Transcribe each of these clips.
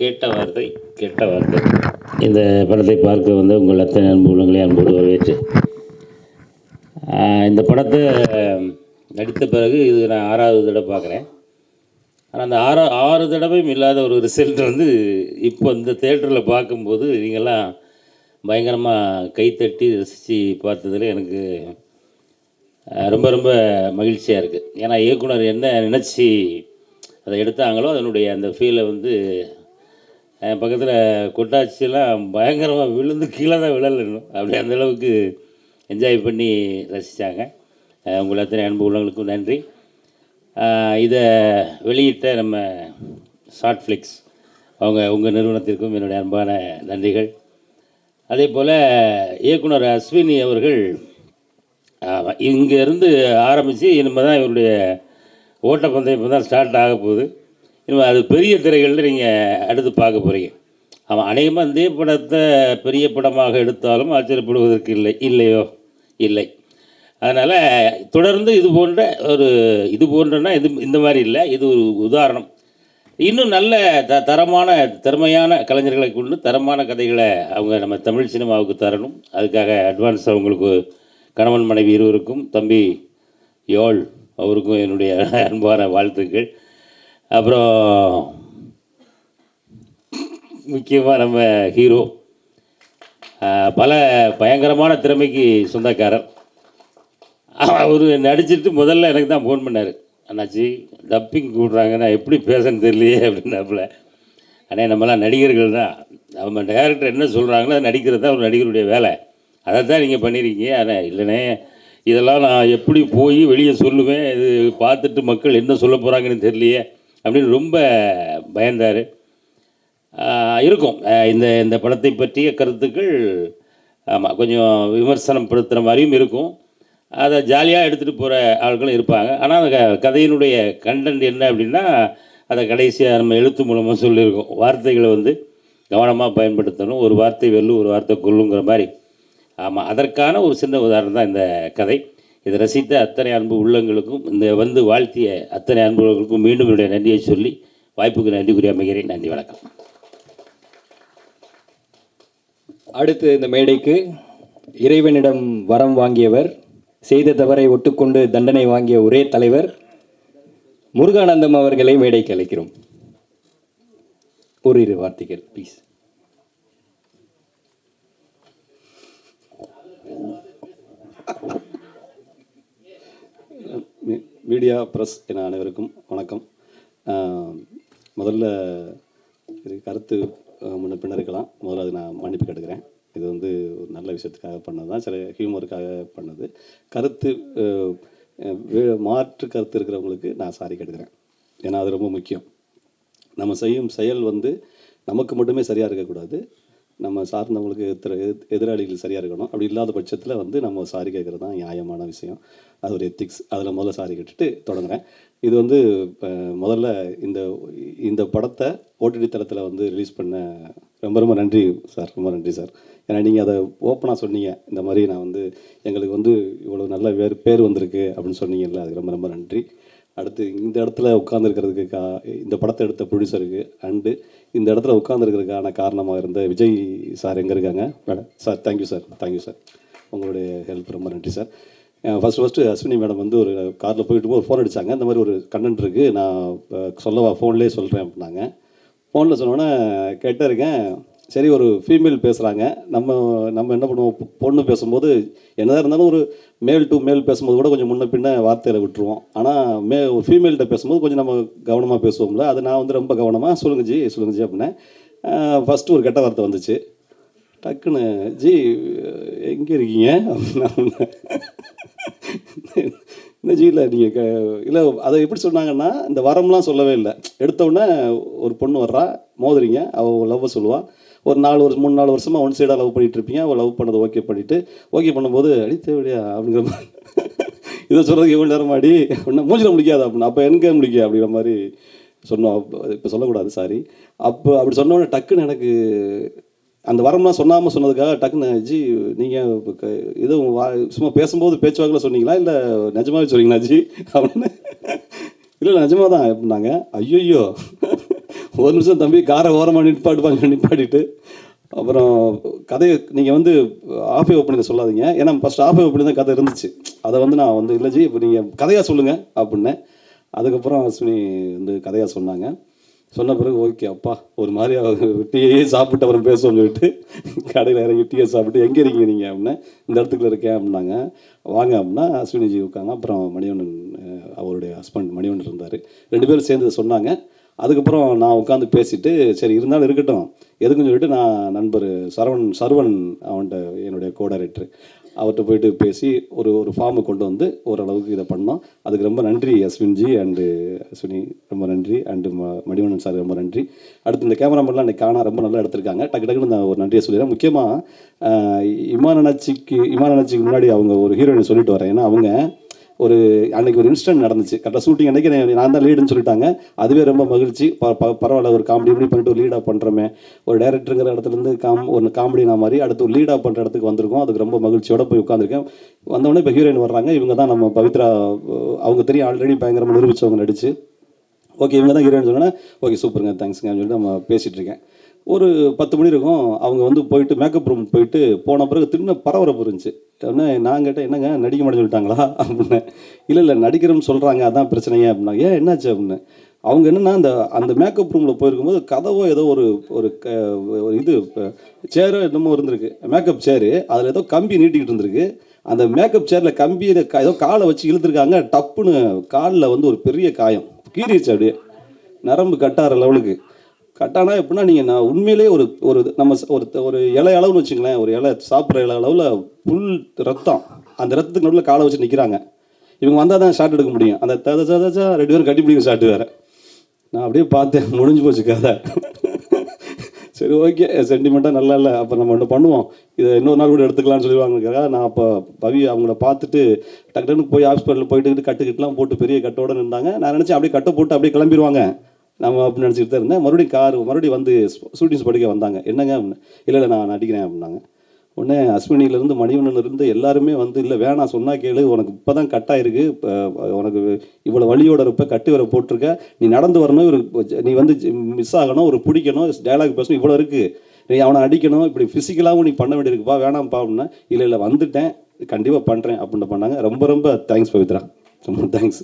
கேட்ட வார்த்தை கெட்ட வார்த்தை. இந்த படத்தை பார்க்க வந்து உங்கள் அத்தனை அன்பு உள்ளங்களை அன்போடு வரவேற்று, இந்த படத்தை நடித்த பிறகு இது நான் 6வது தடவை பார்க்குறேன். ஆனால் அந்த ஆறு தடவையும் இல்லாத ஒரு ரிசல்ட் வந்து இப்போ இந்த தேட்டரில் பார்க்கும்போது நீங்கள்லாம் பயங்கரமாக கைத்தட்டி ரசித்து பார்த்ததில் எனக்கு ரொம்ப ரொம்ப மகிழ்ச்சியாக இருக்குது. ஏன்னா இயக்குனர் என்ன நினச்சி அதை எடுத்தாங்களோ அதனுடைய அந்த ஃபீலை வந்து என் பக்கத்தில் கொட்டாச்சியெல்லாம் பயங்கரமாக விழுந்து கீழே தான் விழலணும், அப்படி அந்தளவுக்கு என்ஜாய் பண்ணி ரசித்தாங்க. உங்கள் அத்தனை அன்பு உள்ளவங்களுக்கும் நன்றி. இதை வெளியிட்ட நம்ம ஷார்ட் ஃப்ளிக்ஸ் உங்கள் நிறுவனத்திற்கும் என்னுடைய அன்பான நன்றிகள். அதே போல் இயக்குனர் அஸ்வினி அவர்கள் இங்கேருந்து ஆரம்பித்து இனிமேல் தான் இவருடைய ஓட்டப்பந்தயம் இப்போ தான் ஸ்டார்ட் ஆக போகுது. இனிமேல் அது பெரிய திரைகளில் நீங்கள் அடுத்து பார்க்க போகிறீங்க. ஆமாம், அநேகமாக இதே படத்தை பெரிய படமாக எடுத்தாலும் ஆச்சரியப்படுவதற்கு இல்லை. அதனால் தொடர்ந்து இது போன்றனா இந்த மாதிரி இல்லை, இது ஒரு உதாரணம். இன்னும் நல்ல தரமான திறமையான கலைஞர்களை கொண்டு தரமான கதைகளை அவங்க நம்ம தமிழ் சினிமாவுக்கு தரணும். அதுக்காக அட்வான்ஸ் அவங்களுக்கு கணவன் மனைவி இருவருக்கும், தம்பி யோள் அவருக்கும் என்னுடைய அன்பான வாழ்த்துக்கள். அப்புறம் முக்கியமாக நம்ம ஹீரோ பல பயங்கரமான திறமைக்கு சொந்தக்காரர். அவர் நடிச்சிட்டு முதல்ல எனக்கு தான் ஃபோன் பண்ணார், அண்ணாச்சி டப்பிங் கூடுறாங்க, நான் எப்படி பேசன்னு தெரியலையே அப்படின்னாப்புல. ஆனால் நம்மளாம் நடிகர்கள் தான், நம்ம டேரக்டர் என்ன சொல்கிறாங்களோ அதை நடிக்கிறது தான் ஒரு நடிகருடைய வேலை. அதை தான் நீங்கள் பண்ணியிருக்கீங்க. ஆனால் இல்லைனே, இதெல்லாம் நான் எப்படி போய் வெளியே சொல்லுவேன், இது பார்த்துட்டு மக்கள் என்ன சொல்ல போகிறாங்கன்னு தெரியலையே அப்படின்னு ரொம்ப பயந்தார். இருக்கும் இந்த படத்தை பற்றிய கருத்துக்கள். ஆமாம், கொஞ்சம் விமர்சனம் படுத்துகிற மாதிரியும் இருக்கும், அதை ஜாலியாக எடுத்துகிட்டு போகிற ஆட்களும் இருப்பாங்க. ஆனால் அந்த கதையினுடைய கண்டென்ட் என்ன அப்படின்னா, அதை கடைசியாக நம்ம எழுத்து மூலமாக சொல்லியிருக்கோம். வார்த்தைகளை வந்து கவனமாக பயன்படுத்தணும், ஒரு வார்த்தை வெல்லும் ஒரு வார்த்தை கொல்லுங்கிற மாதிரி. ஆமாம், அதற்கான ஒரு சின்ன உதாரணம் தான் இந்த கதை. இதை ரசித்த அத்தனை அன்பு உள்ளங்களுக்கும், இந்த வந்து வாழ்த்திய அத்தனை அன்பு உள்ளங்களுக்கும் மீண்டும் என்னுடைய நன்றியை சொல்லி வாய்ப்புக்கு நன்றி கூறி அமைகிறேன். நன்றி, வணக்கம். அடுத்து இந்த மேடைக்கு இறைவனிடம் வரம் வாங்கியவர், செய்த தவறை ஒட்டுக்கொண்டு தண்டனை வாங்கிய ஒரே தலைவர் முருகானந்தம் அவர்களை மேடைக்கு அழைக்கிறோம். ஓரிரு வார்த்தைகள் ப்ளீஸ். மீடியா ப்ரெஸ் என அனைவருக்கும் வணக்கம். முதல்ல இது கருத்து முன்ன பின்ன இருக்கலாம், முதல்ல அது நான் மன்னிப்பு கேட்டுக்கிறேன். இது வந்து ஒரு நல்ல விஷயத்துக்காக பண்ணது தான், சில ஹியூமருக்காக பண்ணது. கருத்து மாற்று கருத்து இருக்கிறவங்களுக்கு நான் சாரி கேட்டுக்கிறேன். ஏன்னா அது ரொம்ப முக்கியம். நம்ம செய்யும் செயல் வந்து நமக்கு மட்டுமே சரியாக இருக்கக்கூடாது, நம்ம சார்ந்தவங்களுக்கு எதிராளிகள் சரியாக இருக்கணும். அப்படி இல்லாத பட்சத்தில் வந்து நம்ம சாரி கேட்குறது தான் நியாயமான விஷயம். அது ஒரு எத்திக்ஸ். அதில் முதல்ல சாரி கேட்டுட்டு தொடங்குறேன். இது வந்து முதல்ல இந்த படத்தை ஓடிடி தளத்தில் வந்து ரிலீஸ் பண்ண ரொம்ப ரொம்ப நன்றி சார், ரொம்ப நன்றி சார். ஏன்னா நீங்கள் அதை ஓப்பனாக சொன்னீங்க, இந்த மாதிரி நான் வந்து எங்களுக்கு வந்து இவ்வளோ நல்ல பேர் வந்திருக்கு அப்படின்னு சொன்னீங்கல்ல, அதுக்கு ரொம்ப ரொம்ப நன்றி. அடுத்து இந்த இடத்துல உட்காந்துருக்கிறதுக்கு இந்த படத்தை எடுத்த ப்ரொடியூசருக்கு அண்டு இந்த இடத்துல உட்காந்துருக்கிறதுக்கான காரணமாக இருந்த விஜய் சார் எங்கே இருக்காங்க madam? Sir thank you sir, thank you sir, உங்களுடைய ஹெல்ப் ரொம்ப நன்றி சார். ஃபஸ்ட்டு அஸ்வினி மேடம் வந்து ஒரு காரில் போயிட்டு ஒரு ஃபோன் அடித்தாங்க, இந்த மாதிரி ஒரு கண்டென்ட் இருக்குது, நான் சொல்லவா ஃபோன்லேயே சொல்கிறேன் அப்படின்னாங்க. ஃபோனில் சொன்னோன்னே கேட்டே இருக்கேன். சரி, ஒரு ஃபீமேல் பேசுகிறாங்க, நம்ம என்ன பண்ணுவோம், பொண்ணு பேசும்போது என்னதான் இருந்தாலும் ஒரு மேல் டு மேல் பேசும்போது கூட கொஞ்சம் முன்ன பின்ன வார்த்தையில் விட்டுருவோம். ஆனால் ஒரு ஃபீமேல்கிட்ட பேசும்போது கொஞ்சம் நம்ம கவனமாக பேசுவோம்ல, அது நான் வந்து ரொம்ப கவனமாக சொல்லுங்க ஜி அப்படின்னேன். ஃபஸ்ட்டு ஒரு கெட்ட வார்த்தை வந்துச்சு. டக்குன்னு ஜி எங்கே இருக்கீங்க அப்படின்னா, இந்த ஜி இல்லை நீங்கள் இல்லை, அதை எப்படி சொன்னாங்கன்னா, இந்த வரம்லாம் சொல்லவே இல்லை. எடுத்தவுடனே ஒரு பொண்ணு வர்றா, மோதுறீங்க, அவள் லவ்வை சொல்லுவாள். ஒரு 3-4 வருஷமாக ஒன் சைடாக லவ் பண்ணிகிட்டு இருப்பீங்க. அவள் லவ் பண்ணதை ஓகே பண்ணும்போது அடி தேவையா அப்படிங்கிற மாதிரி இதை சொல்கிறதுக்கு எவ்வளோ நேரம் ஆடி அப்படின்னா மூஞ்சில் முடிக்காது அப்படின்னா, அப்போ எங்கே முடிக்க அப்படிங்கிற மாதிரி சொன்னோம். இப்போ சொல்லக்கூடாது, சாரி. அப்படி சொன்னோடனே டக்குன்னு எனக்கு அந்த வரம்லாம் சொன்னதுக்காக டக்குன்னு ஜி நீங்கள் எதுவும் சும்மா பேசும்போது பேச்சுவாக்கில் சொன்னீங்களா இல்லை நிஜமாவே சொன்னீங்களா ஜி அப்படின்னு. இல்லை நிஜமாக தான் அப்படின்னாங்க. ஐயோ ஒரு நிமிஷம் தம்பி காரை ஓரமாக நிப்பாட்டிட்டு அப்புறம் கதையை நீங்கள் வந்து ஆஃபே ஓப்பனிங் சொல்லாதீங்க, ஏன்னா ஃபஸ்ட் ஆஃபே ஓப்பனிங் தான் கதை இருந்துச்சு. அதை வந்து நான் வந்து இல்லை ஜி இப்போ நீங்கள் கதையாக சொல்லுங்கள் அப்படின்னேன். அதுக்கப்புறம் அஸ்வினி வந்து கதையாக சொன்னாங்க. சொன்ன பிறகு ஓகே அப்பா ஒரு மாதிரி டீயே சாப்பிட்டு அப்புறம் பேசுவோம்னு சொல்லிட்டு கடையில் இறங்கி டீயை சாப்பிட்டு எங்கே இருக்கீங்க நீங்கள் அப்படின்னா இந்த இடத்துக்குள்ள இருக்கேன் அப்படின்னாங்க. வாங்க அப்படின்னா அஸ்வினிஜி உட்காங்க. அப்புறம் மணிவண்ணன் அவருடைய ஹஸ்பண்ட் மணிவண்ணன் இருந்தார். 2 பேரும் சேர்ந்து சொன்னாங்க. அதுக்கப்புறம் நான் உட்காந்து பேசிட்டு சரி இருந்தாலும் இருக்கட்டும் எதுக்குன்னு சொல்லிட்டு நான் நண்பர் சரவணன் அவன்கிட்ட என்னுடைய கோ-டைரக்டர் அவர்கிட்ட போயிட்டு பேசி ஒரு ஃபார்மை கொண்டு வந்து ஓரளவுக்கு இதை பண்ணோம். அதுக்கு ரொம்ப நன்றி அஸ்வின்ஜி அண்டு அஸ்வினி ரொம்ப நன்றி, அண்டு மணிவண்ணன் சார் ரொம்ப நன்றி. அடுத்து இந்த கேமராமென்லாம் அன்றைக்கி காணா ரொம்ப நல்லா எடுத்திருக்காங்க. டக்குன்னு நான் ஒரு நன்றியை சொல்லிடுறேன். முக்கியமாக இமான் அண்ணாச்சிக்கு முன்னாடி அவங்க ஒரு ஹீரோயினை சொல்லிட்டு வரேன். ஏன்னா அவங்க அன்றைக்கி ஒரு இன்சிடென்ட் நடந்துச்சு. கரெக்டாக ஷூட்டிங் அன்றைக்கி நான் தான் லீடுன்னு சொல்லிட்டாங்க. அதுவே ரொம்ப மகிழ்ச்சி. பரவாயில்ல ஒரு காமெடி இப்படி பண்ணிட்டு ஒரு லீடாக பண்ணுறோமே, ஒரு டைரக்டருங்கிற இடத்துலேருந்து ஒரு காமெடினா மாதிரி அடுத்து ஒரு லீடாக பண்ணுற இடத்துக்கு வந்திருக்கோம். அதுக்கு ரொம்ப மகிழ்ச்சியோடு போய் உட்காந்துருக்கேன். வந்தவொடனே இப்போ ஹீரோயின் வர்றாங்க. இவங்க தான் நம்ம பவித்ரா, அவங்க தெரியும் ஆல்ரெடி பயங்கரமாக நிரூபித்தவங்க நடிச்சு. ஓகே இவங்க தான் ஹீரோயின் சொன்னோன்னே ஓகே சூப்பருங்க தேங்க்ஸுங்க அப்படின்னு சொல்லிட்டு நம்ம பேசிகிட்டு இருக்கேன். ஒரு 10 மணி இருக்கும். அவங்க வந்து போயிட்டு மேக்கப் ரூம் போயிட்டு போன பிறகு திரும்ப பரபரப்பு இருந்துச்சு. உடனே நான் கேட்டேன் என்னங்க நடிக்க மாட்டேன்னு சொல்லிட்டாங்களா அப்படின்னு. இல்லை நடிக்கிறோம்னு சொல்கிறாங்க அதான் பிரச்சனையே அப்படின்னா. ஏன் என்னாச்சு அப்படின்னு. அவங்க என்னென்னா அந்த மேக்கப் ரூமில் போயிருக்கும்போது கதவோ ஏதோ ஒரு இது சேரோ என்னமோ இருந்திருக்கு, மேக்கப் சேரு. அதில் ஏதோ கம்பி நீட்டிக்கிட்டு இருந்திருக்கு. அந்த மேக்கப் சேரில் கம்பியை ஏதோ காலை வச்சு இழுத்துருக்காங்க. டப்புன்னு காலில் வந்து ஒரு பெரிய காயம் கீறிடுச்சு. அப்படியே நரம்பு கட்டார லெவலுக்கு கட்டானா எப்படின்னா நீங்கள் நான் உண்மையிலே நம்ம ஒரு இலை அளவுன்னு வச்சுங்களேன், ஒரு இலை சாப்பிட்ற இலை அளவில் புல் ரத்தம், அந்த ரத்தத்துக்கு நடுவில் காலை வச்சு நிற்கிறாங்க. இவங்க வந்தால் தான் ஷாட் எடுக்க முடியும். அந்த 2 பேரும் கட்டி பிடிக்கிற ஷாட்டு வேறு. நான் அப்படியே பார்த்தேன், முடிஞ்சு போச்சு கதை. சரி ஓகே சென்டிமெண்ட்டாக நல்லா இல்லை, அப்போ நம்ம ஒன்று பண்ணுவோம், இதை இன்னொரு நாள் கூட எடுத்துக்கலாம்னு சொல்லுவாங்க. நான் அப்போ பவி அவங்கள பார்த்துட்டு டக்குன்னு போய் ஹாஸ்பிட்டலில் போயிட்டு கட்டுக்கிட்டுலாம் போட்டு பெரிய கட்டோடு நின்றாங்க. நான் நினச்சேன் அப்படியே கட்டை போட்டு அப்படியே கிளம்பிடுவாங்க நம்ம அப்படின்னு நினச்சிட்டு தான் இருந்தேன். மறுபடியும் வந்து ஷூட்டிங்ஸ் படிக்க வந்தாங்க. என்னங்க அப்படின்னு. இல்லை நான் நடிக்கிறேன் அப்படின்னாங்க. உடனே அஸ்வினிலேருந்து மணிவண்ணன்லேருந்து எல்லாருமே வந்து இல்லை வேணாம் சொன்னால் கேளு, உனக்கு இப்போ தான் கட்டாயிருக்கு, இப்போ உனக்கு இவ்வளோ வழியோட இருப்ப கட்டி வர போட்டிருக்க, நீ நடந்து வரணும், நீ வந்து மிஸ் ஆகணும், பிடிக்கணும், டைலாக் பேசணும், இவ்வளோ இருக்குது, நீ அவனை அடிக்கணும், இப்படி ஃபிசிக்கலாகவும் நீ பண்ண வேண்டியிருக்குப்பா, வேணாம்ப்பா அப்படின்னா. இல்லை வந்துட்டேன் கண்டிப்பாக பண்ணுறேன் அப்படின்னு பண்ணாங்க. ரொம்ப தேங்க்ஸ் பவித்ரா, ரொம்ப தேங்க்ஸ்.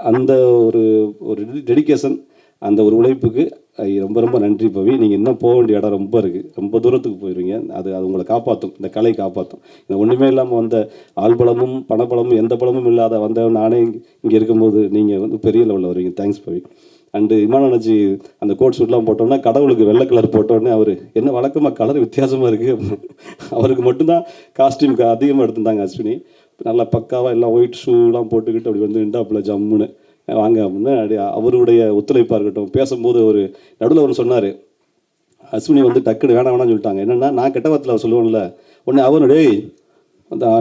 அந்த ஒரு டெடிக்கேஷன், அந்த ஒரு உழைப்புக்கு ரொம்ப நன்றி பவி. நீங்கள் இன்னும் போக வேண்டிய இடம் ரொம்ப இருக்குது, ரொம்ப தூரத்துக்கு போயிடுவீங்க. அது உங்களை காப்பாற்றும், இந்த கலை காப்பாற்றும். இந்த ஒன்றுமே இல்லாமல் வந்த ஆள்பலமும் பணப்பலமும் எந்த பலமும் இல்லாத நானே இங்கே இருக்கும்போது நீங்கள் வந்து பெரிய லெவலில் வருவீங்க. Thanks Pavi. And Imman Annachi அந்த கோட் ஷூட்லாம் போட்டோன்னா கடவுளுக்கு வெள்ளை கலர் போட்டோடனே அவர் என்ன வழக்கமாக கலர் வித்தியாசமாக இருக்குது, அவருக்கு மட்டும்தான் காஸ்டியூம் அதிகமாக எடுத்துருந்தாங்க அஸ்வினி. நல்லா பக்காவாக எல்லாம் ஒயிட் ஷூலாம் போட்டுக்கிட்டு அப்படி வந்து நின்றாப்புல ஜம்முன்னு வாங்க அப்படின்னு. அவருடைய ஒத்துழைப்பாக இருக்கட்டும். பேசும்போது நடுவில் அவர் சொன்னார், அஸ்வினி வந்து டக்குன்னு வேணாம்னு சொல்லிட்டாங்க. என்னென்னா நான் கெட்ட வார்த்தையில் சொல்லுவேன்ல, உடனே அவனு டேய்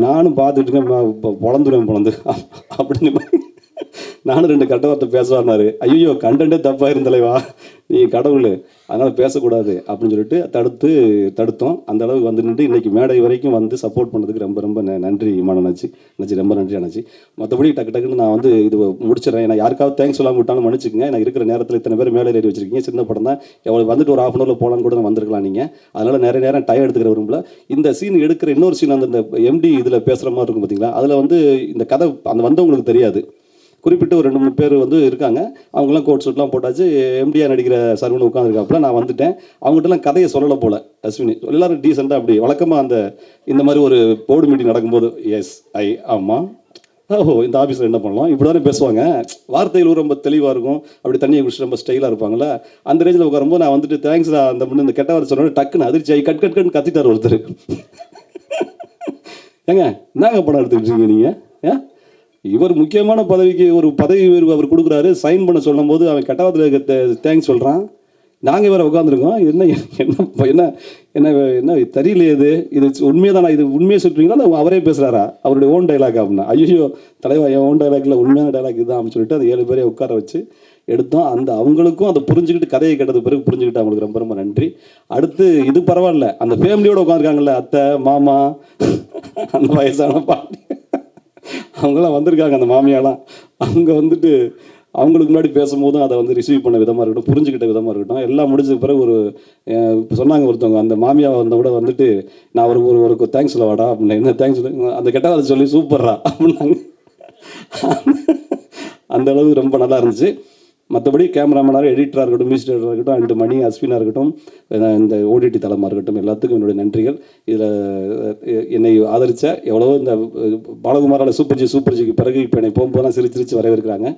நானும் பார்த்துட்டு இருக்கேன் பொழந்து அப்படின்னு நானும் 2 கெட்ட வார்த்தை பேசுவார்னாரு. ஐயோ கண்டென்ட்டே தப்பாக இருந்தலைவா நீ கடவுள், அதனால் பேசக்கூடாது அப்படின்னு சொல்லிட்டு தடுத்தோம். அந்த அளவுக்கு வந்து நின்று இன்றைக்கி மேடை வரைக்கும் வந்து சப்போர்ட் பண்ணதுக்கு ரொம்ப நன்றி இமான் அண்ணாச்சி. ரொம்ப நன்றி அண்ணாச்சி. மற்றபடி டக்குன்னு நான் வந்து இது முடிச்சிடறேன். ஏன்னா யாருக்காவது தேங்க்ஸ் சொல்லாமல் விட்டாலும் மன்னிச்சுக்கங்க. எனக்கு இருக்கிற நேரத்தில் இத்தனை பேர் மேலே ஏறி வச்சிருக்கீங்க. சின்ன படம் தான், எவ்வளோ வந்துட்டு ஒரு 1/2 hour போகலான்னு கூட வந்திருக்கலாம் நீங்கள். அதனால் நிறைய நேரம் டைம் எடுத்துக்கிற விரும்பல. இந்த சீன் எடுக்கிற இன்னொரு சீன் அந்த எம்டி இதில் பேசுகிற மாதிரி இருக்கும் பார்த்தீங்களா, அதில் வந்து இந்த கதை வந்தவங்களுக்கு தெரியாது. குறிப்பிட்டு ஒரு 2-3 பேர் வந்து இருக்காங்க. அவங்களாம் கோட் ஷூட்லாம் போட்டாச்சு. எம்டிஆர் நடிக்கிற சர்வன் உட்காந்துருக்காப்புல. நான் வந்துட்டேன். அவங்ககிட்டலாம் கதையை சொல்லலை போல் அஸ்வினி. எல்லோரும் டீசெண்டாக அப்படி வழக்கமாக இந்த மாதிரி ஒரு போர்டு மீட்டிங் நடக்கும்போது எஸ் ஆமாம் இந்த ஆஃபீஸில் என்ன பண்ணலாம் இப்படி தானே பேசுவாங்க. வார்த்தைகள் ரொம்ப தெளிவாக இருக்கும். அப்படி தண்ணியை குடிச்சு ரொம்ப ஸ்டைலாக இருப்பாங்களே. அந்த ரேஞ்சில் உட்காரும்போது நான் வந்துட்டு தேங்க்ஸ் இந்த கெட்ட வார்த்தை சொன்னோன்னே டக்குன்னு அதிர்ச்சி ஆகி கட் கத்திட்டார் ஒருத்தர். ஏங்க என்னங்க படம் எடுத்துக்கிட்டு இருக்கீங்க நீங்கள்? இவர் முக்கியமான பதவிக்கு ஒரு பதவி அவர் கொடுக்குறாரு, சைன் பண்ண சொல்லும் போது அவன் கெட்டவாத்தில் தேங்க்ஸ் சொல்கிறான். நாங்கள் வேறு உட்காந்துருக்கோம். என்ன தெரியலையே, இது உண்மையாக தானே, இது உண்மையாக சொல்கிறீங்களா இல்லை அவரே பேசுகிறாரா, அவருடைய ஓன் டைலாக் அப்படின்னா. ஐயோ தலைவா என் ஓன் டைலாக்ல உண்மையான டைலாக் இதுதான் அப்படின்னு சொல்லிட்டு அது 7 பேரை உட்கார வச்சு எடுத்தோம். அவங்களுக்கும் அதை புரிஞ்சுக்கிட்டு கதையை கேட்டது பிறகு புரிஞ்சுக்கிட்டு அவங்களுக்கு ரொம்ப நன்றி. அடுத்து இது பரவாயில்ல, அந்த ஃபேமிலியோடு உட்காந்துருக்காங்கல்ல, அத்தை மாமா அந்த வயசான பாட்டி அவங்களாம் வந்திருக்காங்க, அந்த மாமியாலாம். அவங்க வந்துட்டு அவங்களுக்கு முன்னாடி பேசும்போதும் அதை வந்து ரிசீவ் பண்ண விதமாக இருக்கட்டும், புரிஞ்சுக்கிட்ட விதமாக இருக்கட்டும், எல்லாம் முடிஞ்சதுக்கு பிறகு ஒரு இப்போ சொன்னாங்க ஒருத்தவங்க, அந்த மாமியா வந்த கூட வந்துட்டு நான் ஒரு தேங்க்ஸ் சொல்லவாடா அப்படின்னு, என்ன தேங்க்ஸ் அந்த கெட்டவாத சொல்லி சூப்பர்ரா அப்படின்னாங்க. அந்த அளவுக்கு ரொம்ப நல்லா இருந்துச்சு. மற்றபடி கேமராமேனாக, எடிட்டராக இருக்கட்டும், மியூசிக் டைரக்டராக இருக்கட்டும், அண்ட் மணி அஸ்வினாக இருக்கட்டும், இந்த ஓடிடி தளமாக இருக்கட்டும், எல்லாத்துக்கும் என்னுடைய நன்றிகள். இதில் என்னை ஆதரித்த எவ்வளவோ இந்த பாலகுமாரால் சூப்பர் ஜிக்கு பிறகு இப்போ என்னை போகும்போதெல்லாம் சிரிச்சு வரவேற்கிறாங்க.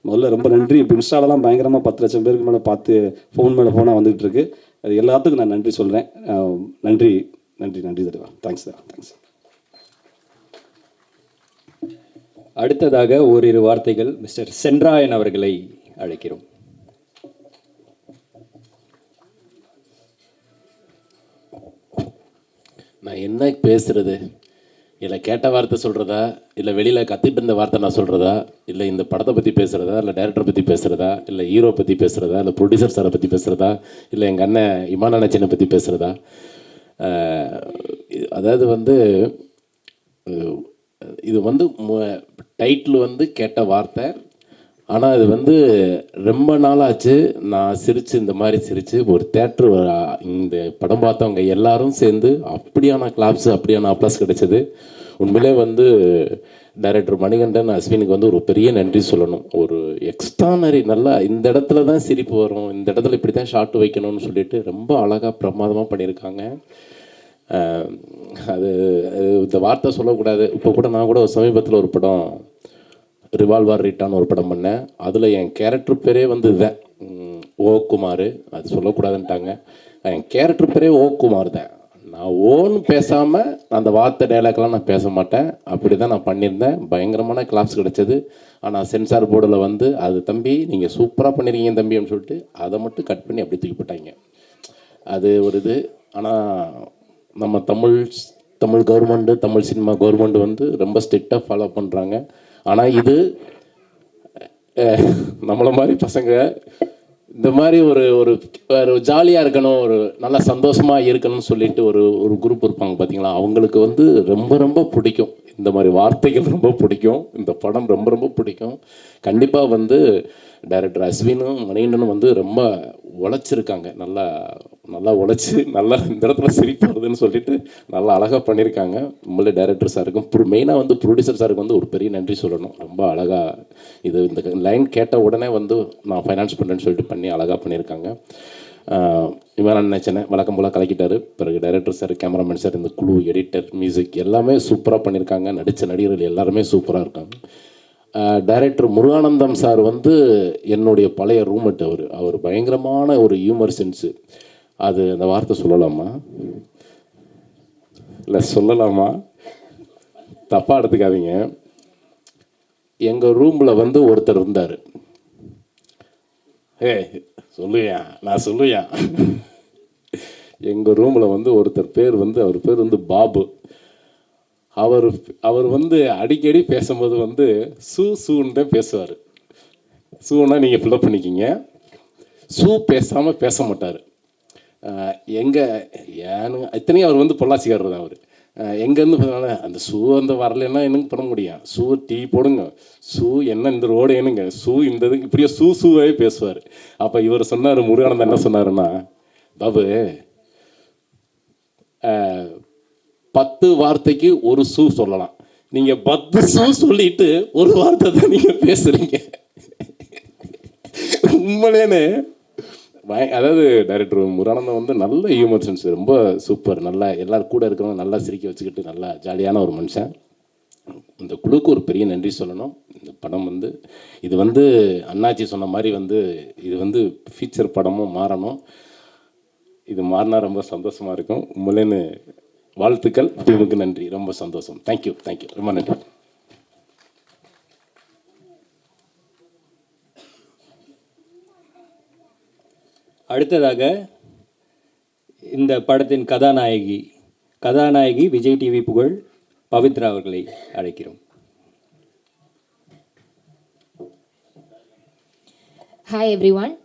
முதல்ல ரொம்ப நன்றி. இப்போ இன்ஸ்டாலலாம் பயங்கரமாக 10 லட்சம் பேருக்கு மேலே பார்த்து ஃபோன் மேலே ஃபோனாக வந்துகிட்டு இருக்கு. அது எல்லாத்துக்கும் நான் நன்றி சொல்கிறேன். நன்றி நன்றி நன்றி தருவா. Thanks sir, thanks. அடுத்ததாக ஓரிரு வார்த்தைகள் மிஸ்டர் சென்ராயன் அவர்களை அழைக்கிறோம். நான் என்ன பேசுறது? இல்லை கேட்ட வார்த்தை சொல்கிறதா, இல்லை வெளியில் கத்திட்டு இருந்த வார்த்தை நான் சொல்கிறதா, இல்லை இந்த படத்தை பற்றி பேசுகிறதா, இல்லை டைரக்டரை பற்றி பேசுகிறதா, இல்லை ஹீரோ பற்றி பேசுகிறதா, இல்லை ப்ரொடியூசர் சாரை பற்றி பேசுகிறதா, இல்லை எங்கள் அண்ணன் இமான் அண்ணச்சனை பற்றி பேசுகிறதா? அதாவது வந்து இது வந்து டைட்டில் வந்து கேட்ட வார்த்தை. ஆனால் இது வந்து ரொம்ப நாளாச்சு நான் சிரித்து இந்த மாதிரி சிரித்து ஒரு தேட்ரு இந்த படம் பார்த்தவங்க எல்லாரும் சேர்ந்து அப்படியான கிளாப்ஸு அப்படியான அப்ளாஸ் கிடைச்சது. உண்மையிலே வந்து டைரக்டர் மணிகண்டன் அஸ்வினுக்கு வந்து ஒரு பெரிய நன்றி சொல்லணும். ஒரு எக்ஸ்ட்ரானரி நல்லா இந்த இடத்துல தான் சிரிப்பு வரும், இந்த இடத்துல இப்படி தான் ஷார்ட் வைக்கணும்னு சொல்லிட்டு ரொம்ப அழகாக பிரமாதமாக பண்ணியிருக்காங்க. அது இந்த வார்த்தை சொல்லக்கூடாது. இப்போ கூட நான் கூட சமீபத்தில் ஒரு படம் ரிவால்வர் ரிட்டான்னு ஒரு படம் பண்ணேன். அதில் என் கேரக்டர் பேரே வந்து இதுதான், ஓ குமார். அது சொல்லக்கூடாதுன்ட்டாங்க. என் கேரக்டர் பேரே ஓ குமார் தான். நான் ஓன்னு பேசாமல் அந்த வார்த்தை டைலாக்லாம் நான் பேச மாட்டேன். அப்படி தான் நான் பண்ணியிருந்தேன். பயங்கரமான கிளாப்ஸ் கிடச்சிது. ஆனால் சென்சார் போர்டில் வந்து அது தம்பி நீங்கள் சூப்பராக பண்ணியிருக்கீங்க தம்பி அப்படின்னு சொல்லிட்டு அதை மட்டும் கட் பண்ணி அப்படி தூக்கி போட்டாங்க. அது ஒரு இது. ஆனால் நம்ம Tamil government, Tamil cinema government வந்து ரொம்ப ஸ்ட்ரிக்டாக ஃபாலோ பண்ணுறாங்க. ஆனால் இது நம்மளை மாதிரி பசங்க இந்த மாதிரி ஒரு ஜாலியாக இருக்கணும், ஒரு நல்லா சந்தோஷமாக இருக்கணும்னு சொல்லிட்டு ஒரு குரூப் இருப்பாங்க பார்த்தீங்களா, அவங்களுக்கு வந்து ரொம்ப ரொம்ப பிடிக்கும். இந்த மாதிரி வார்த்தைகள் ரொம்ப பிடிக்கும். இந்த படம் ரொம்ப ரொம்ப பிடிக்கும். கண்டிப்பாக வந்து டைரக்டர் அஸ்வினும் மணிகண்டனும் வந்து ரொம்ப உழைச்சிருக்காங்க. நல்லா உழைச்சி நல்லா இந்த இடத்துல சிரிப்பு வருதுன்னு சொல்லிட்டு நல்லா அழகாக பண்ணியிருக்காங்க. உண்மையிலே டைரக்டர் சாருக்கும் மெயினாக வந்து ப்ரொடியூசர் சாருக்கு வந்து ஒரு பெரிய நன்றி சொல்லணும். ரொம்ப அழகாக இது இந்த லைன் கேட்ட உடனே வந்து நான் ஃபைனான்ஸ் பண்ணுறேன்னு சொல்லிட்டு பண்ணி அழகாக பண்ணியிருக்காங்க. இவன் நினச்சேனே வழக்கம் போல் கலக்கிட்டார். பிறகு டைரக்டர் சார், கேமராமேன் சார், இந்த குழு, எடிட்டர், மியூசிக் எல்லாமே சூப்பராக பண்ணியிருக்காங்க. நடித்த நடிகர்கள் எல்லாருமே சூப்பராக இருக்காங்க. டைரக்டர் முருகானந்தம் சார் வந்து என்னுடைய பழைய ரூம்மேட். அவர் பயங்கரமான ஒரு ஹியூமர் சென்ஸு. அது அந்த வார்த்தை சொல்லலாமா இல்லை சொல்லலாமா தப்பாக எடுத்துக்காதீங்க. எங்கள் ரூமில் வந்து ஒருத்தர் இருந்தார். சொல்லுயா நான் சொல்லுயா. எங்கள் ரூமில் வந்து ஒருத்தர் அவர் பேர் வந்து பாபு. அவர் வந்து அடிக்கடி பேசும்போது வந்து சூன்னு தான் பேசுவார். சூன்னா நீங்கள் ஃபில்லப் பண்ணிக்கிங்க. பேசாமல் பேச மாட்டார். ஏன்னு இத்தனையும் அவர் வந்து பொள்ளாச்சிக்காரர் தான். அவர் எங்கேருந்து அந்த அந்த வரலன்னா என்னங்க பண்ண முடியும்? டீ போடுங்க, என்ன இந்த ரோடு என்னங்க, இந்த இதுக்கு இப்படியே சூவாகவே பேசுவார். அப்போ இவர் சொன்னார், முருகானந்தம் என்ன சொன்னாருன்னா, பாபு 10 வார்த்தைக்கு ஒரு சொல்லலாம், நீங்கள் 10 சொல்லிட்டு ஒரு வார்த்தை தான் நீங்கள் பேசுகிறீங்க. உண்மையிலேன்னு அதாவது டைரக்டர் முருகானந்தம் வந்து நல்ல ஹியூமர் சென்ஸ், ரொம்ப சூப்பர். நல்லா எல்லோரும் கூட இருக்கிறவங்க நல்லா சிரிக்க வச்சுக்கிட்டு நல்லா ஜாலியான ஒரு மனுஷன். இந்த குழுக்கு ஒரு பெரிய நன்றி சொல்லணும். இந்த படம் வந்து இது வந்து அண்ணாச்சி சொன்ன மாதிரி வந்து இது வந்து ஃபீச்சர் படமும் மாறணும். இது மாறினா ரொம்ப சந்தோஷமாக இருக்கும். உண்மையிலேன்னு வாழ்த்துக்கள். டீமுக்கு நன்றி. ரொம்ப சந்தோஷம். தேங்க்யூ. ரொம்ப நன்றி. அடுத்ததாக இந்த படத்தின் கதாநாயகி விஜய் டிவி புகழ் பவித்ரா அவர்களை அழைக்கிறோம். Hi everyone.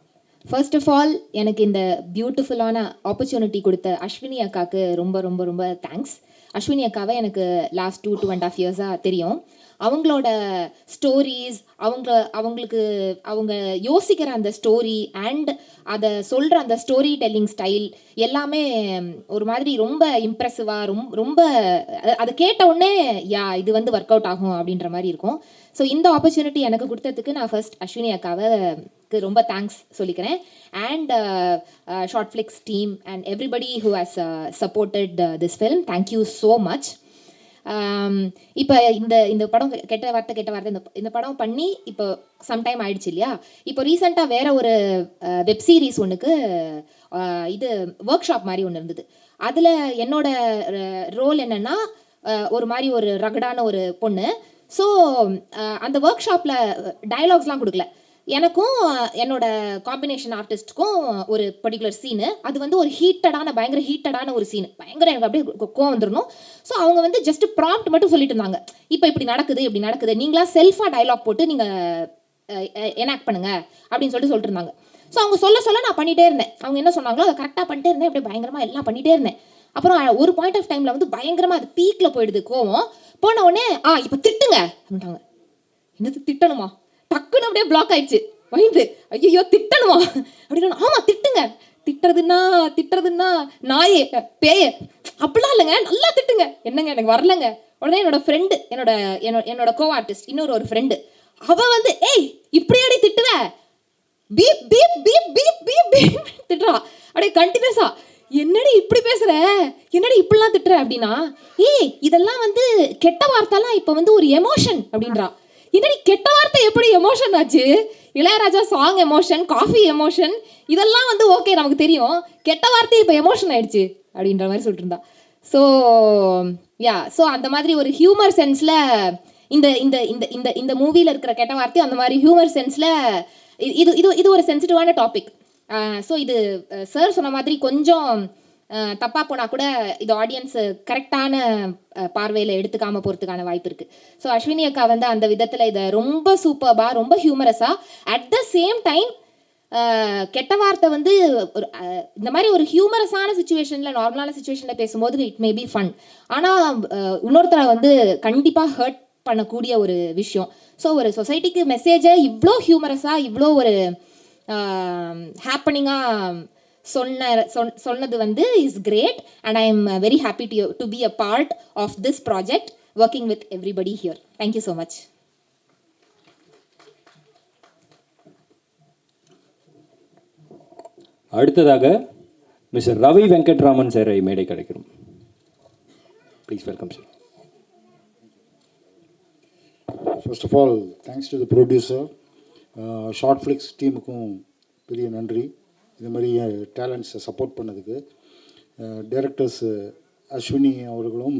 First of all எனக்கு இந்த பியூட்டிஃபுல்லான ஆப்பர்ச்சுனிட்டி கொடுத்த அஸ்வினி அக்காவுக்கு ரொம்ப ரொம்ப ரொம்ப தேங்க்ஸ். அஸ்வினி அக்காவை எனக்கு லாஸ்ட் 2.5 இயர்ஸாக தெரியும். அவங்களோட ஸ்டோரிஸ், அவங்க யோசிக்கிற அந்த ஸ்டோரி அண்ட் அதை சொல்கிற அந்த ஸ்டோரி டெல்லிங் ஸ்டைல் எல்லாமே ஒரு மாதிரி ரொம்ப இம்ப்ரெசிவாக, ரொம்ப அதை கேட்ட உடனே இது வந்து ஒர்க் அவுட் ஆகும் அப்படின்ற மாதிரி இருக்கும். ஸோ இந்த ஆப்பர்ச்சுனிட்டி எனக்கு கொடுத்ததுக்கு நான் ஃபர்ஸ்ட் அஸ்வினி அக்காவுக்கு ரொம்ப தேங்க்ஸ் சொல்லிக்கிறேன். And short flakes team and everybody who has supported this film, thank you so much. இப்போ இந்த படம் கெட்ட வார்த்தை இந்த படம் பண்ணி இப்போ சம்டைம் ஆயிடுச்சு இல்லையா. இப்போ ரீசெண்டாக வேற ஒரு வெப் சீரிஸ் ஒன்றுக்கு இது ஒர்க் ஷாப் மாதிரி ஒன்று இருந்தது. அதில் என்னோட ரோல் என்னன்னா ஒரு மாதிரி ஒரு ரகடான ஒரு பொண்ணு. ஸோ அந்த ஒர்க் ஷாப்பில் டயலாக்ஸ்லாம் கொடுக்கல. எனக்கும் என்னோட காம்பினேஷன் ஆர்டிஸ்ட்டுக்கும் ஒரு பர்டிகுலர் சீனு, அது வந்து ஒரு பயங்கர ஹீட்டடான ஒரு சீனு, பயங்கர எனக்கு அப்படியே கோவம் வந்துடணும். ஸோ அவங்க வந்து ஜஸ்ட் ப்ராம்ப்ட் மட்டும் சொல்லிட்டு இருந்தாங்க, இப்போ இப்படி நடக்குது, நீங்களா செல்ஃபாக டயலாக் போட்டு நீங்கள் எனாக்ட் பண்ணுங்க அப்படின்னு சொல்லிட்டு இருந்தாங்க. ஸோ அவங்க சொல்ல நான் பண்ணிகிட்டே இருந்தேன். அவங்க என்ன சொன்னாங்களோ அதை கரெக்டாக பண்ணிட்டே இருந்தேன், அப்படியே பயங்கரமாக எல்லாம் பண்ணிகிட்டே இருந்தேன். அப்புறம் ஒரு பாயிண்ட் ஆஃப் டைமில் வந்து பயங்கரமாக அது பீக்கில் போயிடுது கோவம். போன உடனே இப்போ திட்டுங்க அப்படின்ட்டாங்க. என்னது திட்டணுமா? டக்குன்னு அப்படியே பிளாக் ஆயிடுச்சு மைண்டு. ஐயோ திட்டணுமா அப்படின்னா, ஆமாம் திட்டுங்க, திட்டுறதுன்னா நாயே பேய அப்படிலாம் இல்லைங்க, நல்லா திட்டுங்க. என்னங்க எனக்கு வரலங்க. உடனே என்னோட ஃப்ரெண்டு, என்னோட கோ ஆர்டிஸ்ட் இன்னொரு ஃப்ரெண்டு, அவள் வந்து ஏய் இப்படியாடி திட்டுவ, beep beep beep beep beep beep திட்டுறா அப்படியே கண்டினியூஸா. என்னடி இப்படி பேசுற, என்னடி இப்படிலாம் திட்டுற அப்படின்னா, ஏய் இதெல்லாம் வந்து கெட்ட வார்த்தைலாம் இப்போ வந்து ஒரு எமோஷன் அப்படின்றா. என்னடி கெட்ட வார்த்தை எப்படி எமோஷன் ஆச்சு? Ilaiyaraaja song emotion, coffee emotion, இதெல்லாம் வந்து ஓகே நமக்கு தெரியும், கெட்ட வார்த்தை இப்போ எமோஷன் ஆயிடுச்சு அப்படின்ற மாதிரி சொல்லிட்டு இருந்தா. ஸோ அந்த மாதிரி ஒரு ஹியூமர் சென்ஸில் இந்த இந்த இந்த இந்த இந்த மூவியில் இருக்கிற கெட்ட வார்த்தை அந்த மாதிரி ஹியூமர் சென்ஸில் இது ஒரு சென்சிட்டிவான டாபிக். ஸோ இது சார் சொன்ன மாதிரி கொஞ்சம் தப்பாக போனால் கூட இது ஆடியன்ஸ் கரெக்டான பார்வையில் எடுத்துக்காமல் போகிறதுக்கான வாய்ப்பு இருக்குது. ஸோ அஸ்வினி அக்கா வந்து அந்த விதத்தில் இதை ரொம்ப சூப்பர்பாக, ரொம்ப ஹியூமரஸாக, அட் த சேம் டைம் கெட்ட வார்த்தை வந்து ஒரு இந்த மாதிரி ஒரு ஹியூமரஸான சுச்சுவேஷனில், நார்மலான சுச்சுவேஷனில் பேசும்போது இட் மே பி ஃபன். ஆனால் இன்னொருத்தரை வந்து கண்டிப்பாக ஹர்ட் பண்ணக்கூடிய ஒரு விஷயம். ஸோ ஒரு சொசைட்டிக்கு மெசேஜை இவ்வளோ ஹியூமரஸாக, இவ்வளோ ஒரு ஹேப்பனிங்காக சொன்னது வந்து is great. And I am very happy to be a part of this project, working with everybody here. Thank you so much. அடுத்ததாக மிஸ்டர் ரவி வெங்கட்ராமன் சாரை மேடை கிடைக்கிறோம். Please welcome sir. First of all, thanks to the producer, short flicks டீமுக்கும் பெரிய நன்றி, இது மாதிரி டேலண்ட்ஸை சப்போர்ட் பண்ணதுக்கு. டைரக்டர்ஸ் அஸ்வினி அவர்களும்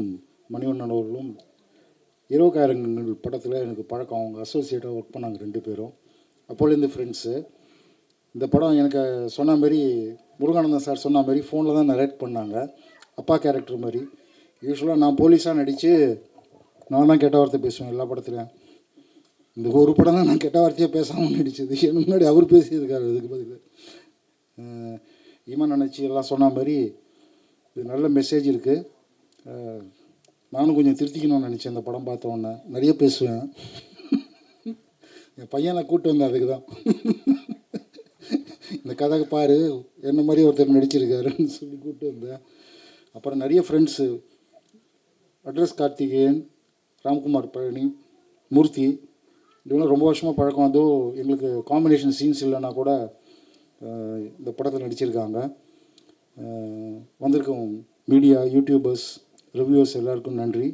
மணிவண்ணன் அவர்களும் இரவுக்காரங்கள் படத்தில் எனக்கு பழக்கம், அவங்க அசோசியேட்டாக ஒர்க் பண்ணாங்க 2 பேரும், அப்போலேருந்து ஃப்ரெண்ட்ஸு. இந்த படம் எனக்கு சொன்ன மாதிரி முருகானந்தம் சார் சொன்ன மாதிரி ஃபோனில் தான் நரேட் பண்ணாங்க, அப்பா கேரக்டர் மாதிரி. யூஸ்வலாக நான் போலீஸாக நடித்து நான் தான் கெட்ட வார்த்தை பேசுவேன் எல்லா படத்துலையும். இந்த ஒரு படம் தான் நான் கெட்ட வார்த்தையாக பேசாமல் நடித்தது, எனக்கு முன்னாடி அவர் பேசியிருக்காரு. இதுக்கு பதில் ஈமான் நினச்சி எல்லாம் சொன்ன மாதிரி இது நல்ல மெசேஜ் இருக்குது. நானும் கொஞ்சம் திருத்திக்கணும்னு நினச்சேன் இந்த படம் பார்த்த உடனே. நிறைய பேசுவேன், என் பையனை கூப்பிட்டு வந்தேன் அதுக்கு தான். இந்த கதை பாரு என்ன மாதிரி ஒருத்தர் நடிச்சிருக்காருன்னு சொல்லி கூப்பிட்டு வந்தேன். அப்புறம் நிறைய ஃப்ரெண்ட்ஸு, அட்ரஸ் கார்த்திகேயன், ராம்குமார் பழனி, மூர்த்தி, இவங்களாம் ரொம்ப வருஷமாக பழக்கம். அதுவும் எங்களுக்கு காம்பினேஷன் சீன்ஸ் இல்லைன்னா கூட இந்த படத்தில் நடிச்சிருக்காங்க. வந்திருக்கோம் மீடியா, யூடியூபர்ஸ், ரிவ்யூவர்ஸ் எல்லாருக்கும் நன்றி.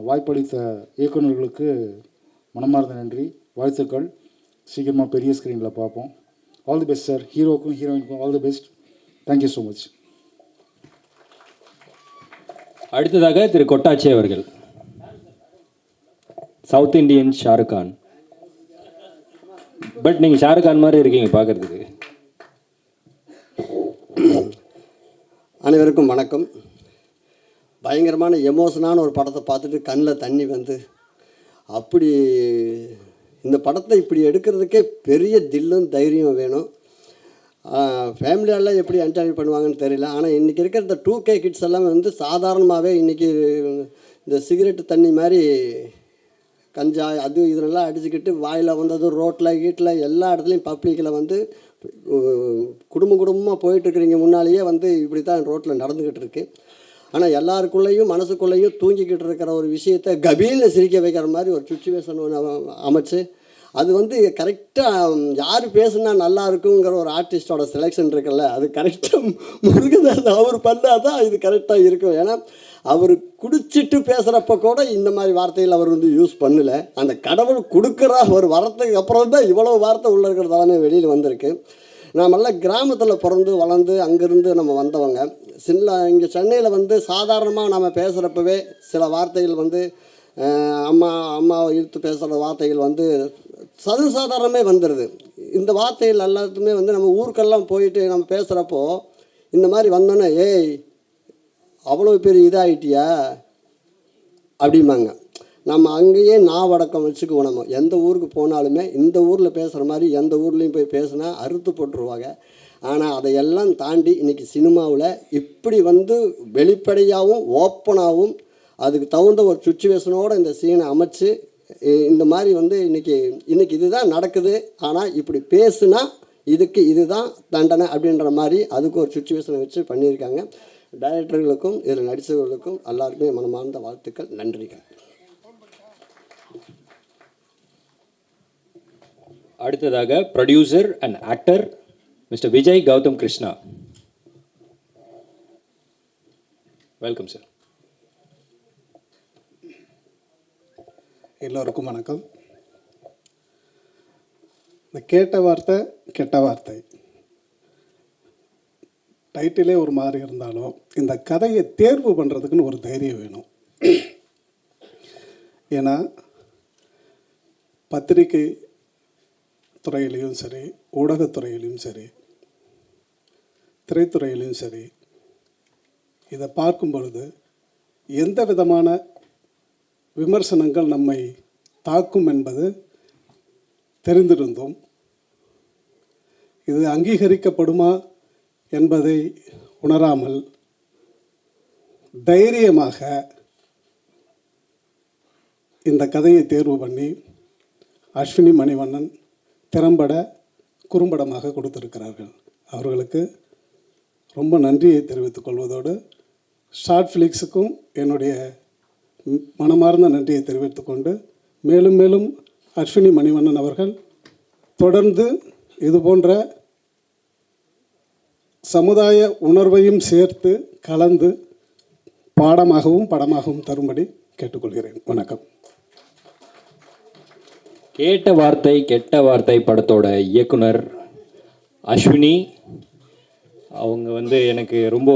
வாய்ப்பளித்த இயக்குநர்களுக்கு மனமார்ந்த நன்றி, வாழ்த்துக்கள். சீக்கிரமாக பெரிய ஸ்க்ரீனில் பார்ப்போம். All the best sir. ஹீரோக்கும் ஹீரோயினுக்கும் all the best. Thank you so much. அடுத்ததாக திரு கொட்டாச்சி அவர்கள். South Indian Shahrukh Khan. But நீங்கள் ஷாருக் கான் மாதிரி இருக்கீங்க பார்க்குறதுக்கு. அனைவருக்கும் வணக்கம். பயங்கரமான எமோஷனான ஒரு படத்தை பார்த்துட்டு கண்ணில் தண்ணி வந்து, அப்படி இந்த படத்தை இப்படி எடுக்கிறதுக்கே பெரிய தில்லும் தைரியம் வேணும். ஃபேமிலியெல்லாம் எப்படி என்ஜாய் பண்ணுவாங்கன்னு தெரியல. ஆனால் இன்றைக்கி இருக்கிற இந்த 2K கிட்ஸ் எல்லாம் வந்து சாதாரணமாகவே இன்றைக்கி இந்த சிகரெட்டு தண்ணி மாதிரி கஞ்சா அது இதெல்லாம் அடிச்சுக்கிட்டு வாயில் வந்தது ரோட்டில் வீட்டில் எல்லா இடத்துலையும் பப்ளிக்கில் வந்து குடும்பமாக போயிட்டுருக்குறீங்க முன்னாலேயே வந்து இப்படி தான் ரோட்டில் நடந்துக்கிட்டு இருக்கு. ஆனால் எல்லாருக்குள்ளேயும் மனசுக்குள்ளேயும் தூங்கிக்கிட்டு இருக்கிற ஒரு விஷயத்தை கபீல்னு சிரிக்க வைக்கிற மாதிரி ஒரு சுச்சுவேஷன் ஒன்று அமைச்சு அது வந்து கரெக்டாக யார் பேசுனா நல்லா இருக்குங்கிற ஒரு ஆர்டிஸ்டோட செலெக்ஷன் இருக்குல்ல, அது கரெக்டாக முருகதாஸ் அவர் பண்ணால் தான் இது கரெக்டாக இருக்கும். ஏன்னா அவர் குடிச்சிட்டு பேசுகிறப்ப கூட இந்த மாதிரி வார்த்தைகள் அவர் வந்து யூஸ் பண்ணலை. அந்த கடவுள் கொடுக்குற ஒரு வரத்துக்கு அப்புறம் தான் இவ்வளோ வார்த்தை உள்ள இருக்கிறதாலே வெளியில் வந்திருக்கு. நாமெல்லாம் கிராமத்தில் பிறந்து வளர்ந்து அங்கேருந்து நம்ம வந்தவங்க. இங்கே சென்னையில் வந்து சாதாரணமாக நம்ம பேசுகிறப்பவே சில வார்த்தைகள் வந்து அம்மாவை இழுத்து பேசுகிற வார்த்தைகள் வந்து சாதாரணமே வந்துடுது. இந்த வார்த்தைகள் எல்லாத்துக்குமே வந்து நம்ம ஊருக்கெல்லாம் போயிட்டு நம்ம பேசுகிறப்போ இந்த மாதிரி வந்தோன்னே ஏய் அவ்வளோ பெரிய இதாகிட்டியா அப்படிம்பாங்க. நம்ம அங்கேயே நாவடக்கம் வச்சுக்குவோம். நம்ம எந்த ஊருக்கு போனாலுமே இந்த ஊரில் பேசுகிற மாதிரி எந்த ஊர்லேயும் போய் பேசுனா அறுத்து போட்டுருவாங்க. ஆனால் அதையெல்லாம் தாண்டி இன்றைக்கி சினிமாவில் இப்படி வந்து வெளிப்படையாகவும் ஓப்பனாகவும் அதுக்கு தகுந்த ஒரு சுச்சுவேஷனோடு இந்த சீனை அமைச்சு இந்த மாதிரி வந்து இன்றைக்கி இதுதான் நடக்குது, ஆனால் இப்படி பேசுனா இதுக்கு இதுதான் தண்டனை அப்படின்ற மாதிரி அதுக்கு ஒரு சுச்சுவேஷனை வச்சு பண்ணியிருக்காங்க. டைரக்டர்களுக்கும் இதில் நடித்தவர்களுக்கும் எல்லாருக்குமே மனமார்ந்த வாழ்த்துக்கள், நன்றிகள். அடுத்ததாக producer and actor mister Vijay Gautham Krishna. Welcome sir. எல்லோருக்கும் வணக்கம். இந்த கேட்ட வார்த்தை கெட்ட வார்த்தை டைட்டிலே ஒரு மாதிரி இருந்தாலும் இந்த கதையை தேர்வு பண்ணுறதுக்குன்னு ஒரு தைரியம் வேணும். ஏன்னா பத்திரிகை துறையிலையும் சரி, ஊடகத்துறையிலையும் சரி, திரைத்துறையிலையும் சரி, இதை பார்க்கும் பொழுது எந்த விதமான விமர்சனங்கள் நம்மை தாக்கும் என்பது தெரிந்திருந்தோம். இது அங்கீகரிக்கப்படுமா என்பதை உணராமல் தைரியமாக இந்த கதையை தேர்வு பண்ணி அஸ்வினி மணிவண்ணன் திறம்பட குறும்படமாக கொடுத்திருக்கிறார்கள். அவர்களுக்கு ரொம்ப நன்றியை தெரிவித்துக் கொள்வதோடு ஷார்ட் ஃபிலிக்ஸுக்கும் என்னுடைய மனமார்ந்த நன்றியை தெரிவித்துக் கொண்டு மேலும் மேலும் அஸ்வினி மணிவண்ணன் அவர்கள் தொடர்ந்து இது போன்ற சமுதாய உணர்வையும் சேர்த்து கலந்து பாடமாகவும் படமாகவும் தரும்படி கேட்டுக்கொள்கிறேன். வணக்கம். கேட்ட வார்த்தை கெட்ட வார்த்தை படத்தோட இயக்குனர் அஸ்வினி அவங்க வந்து எனக்கு ரொம்ப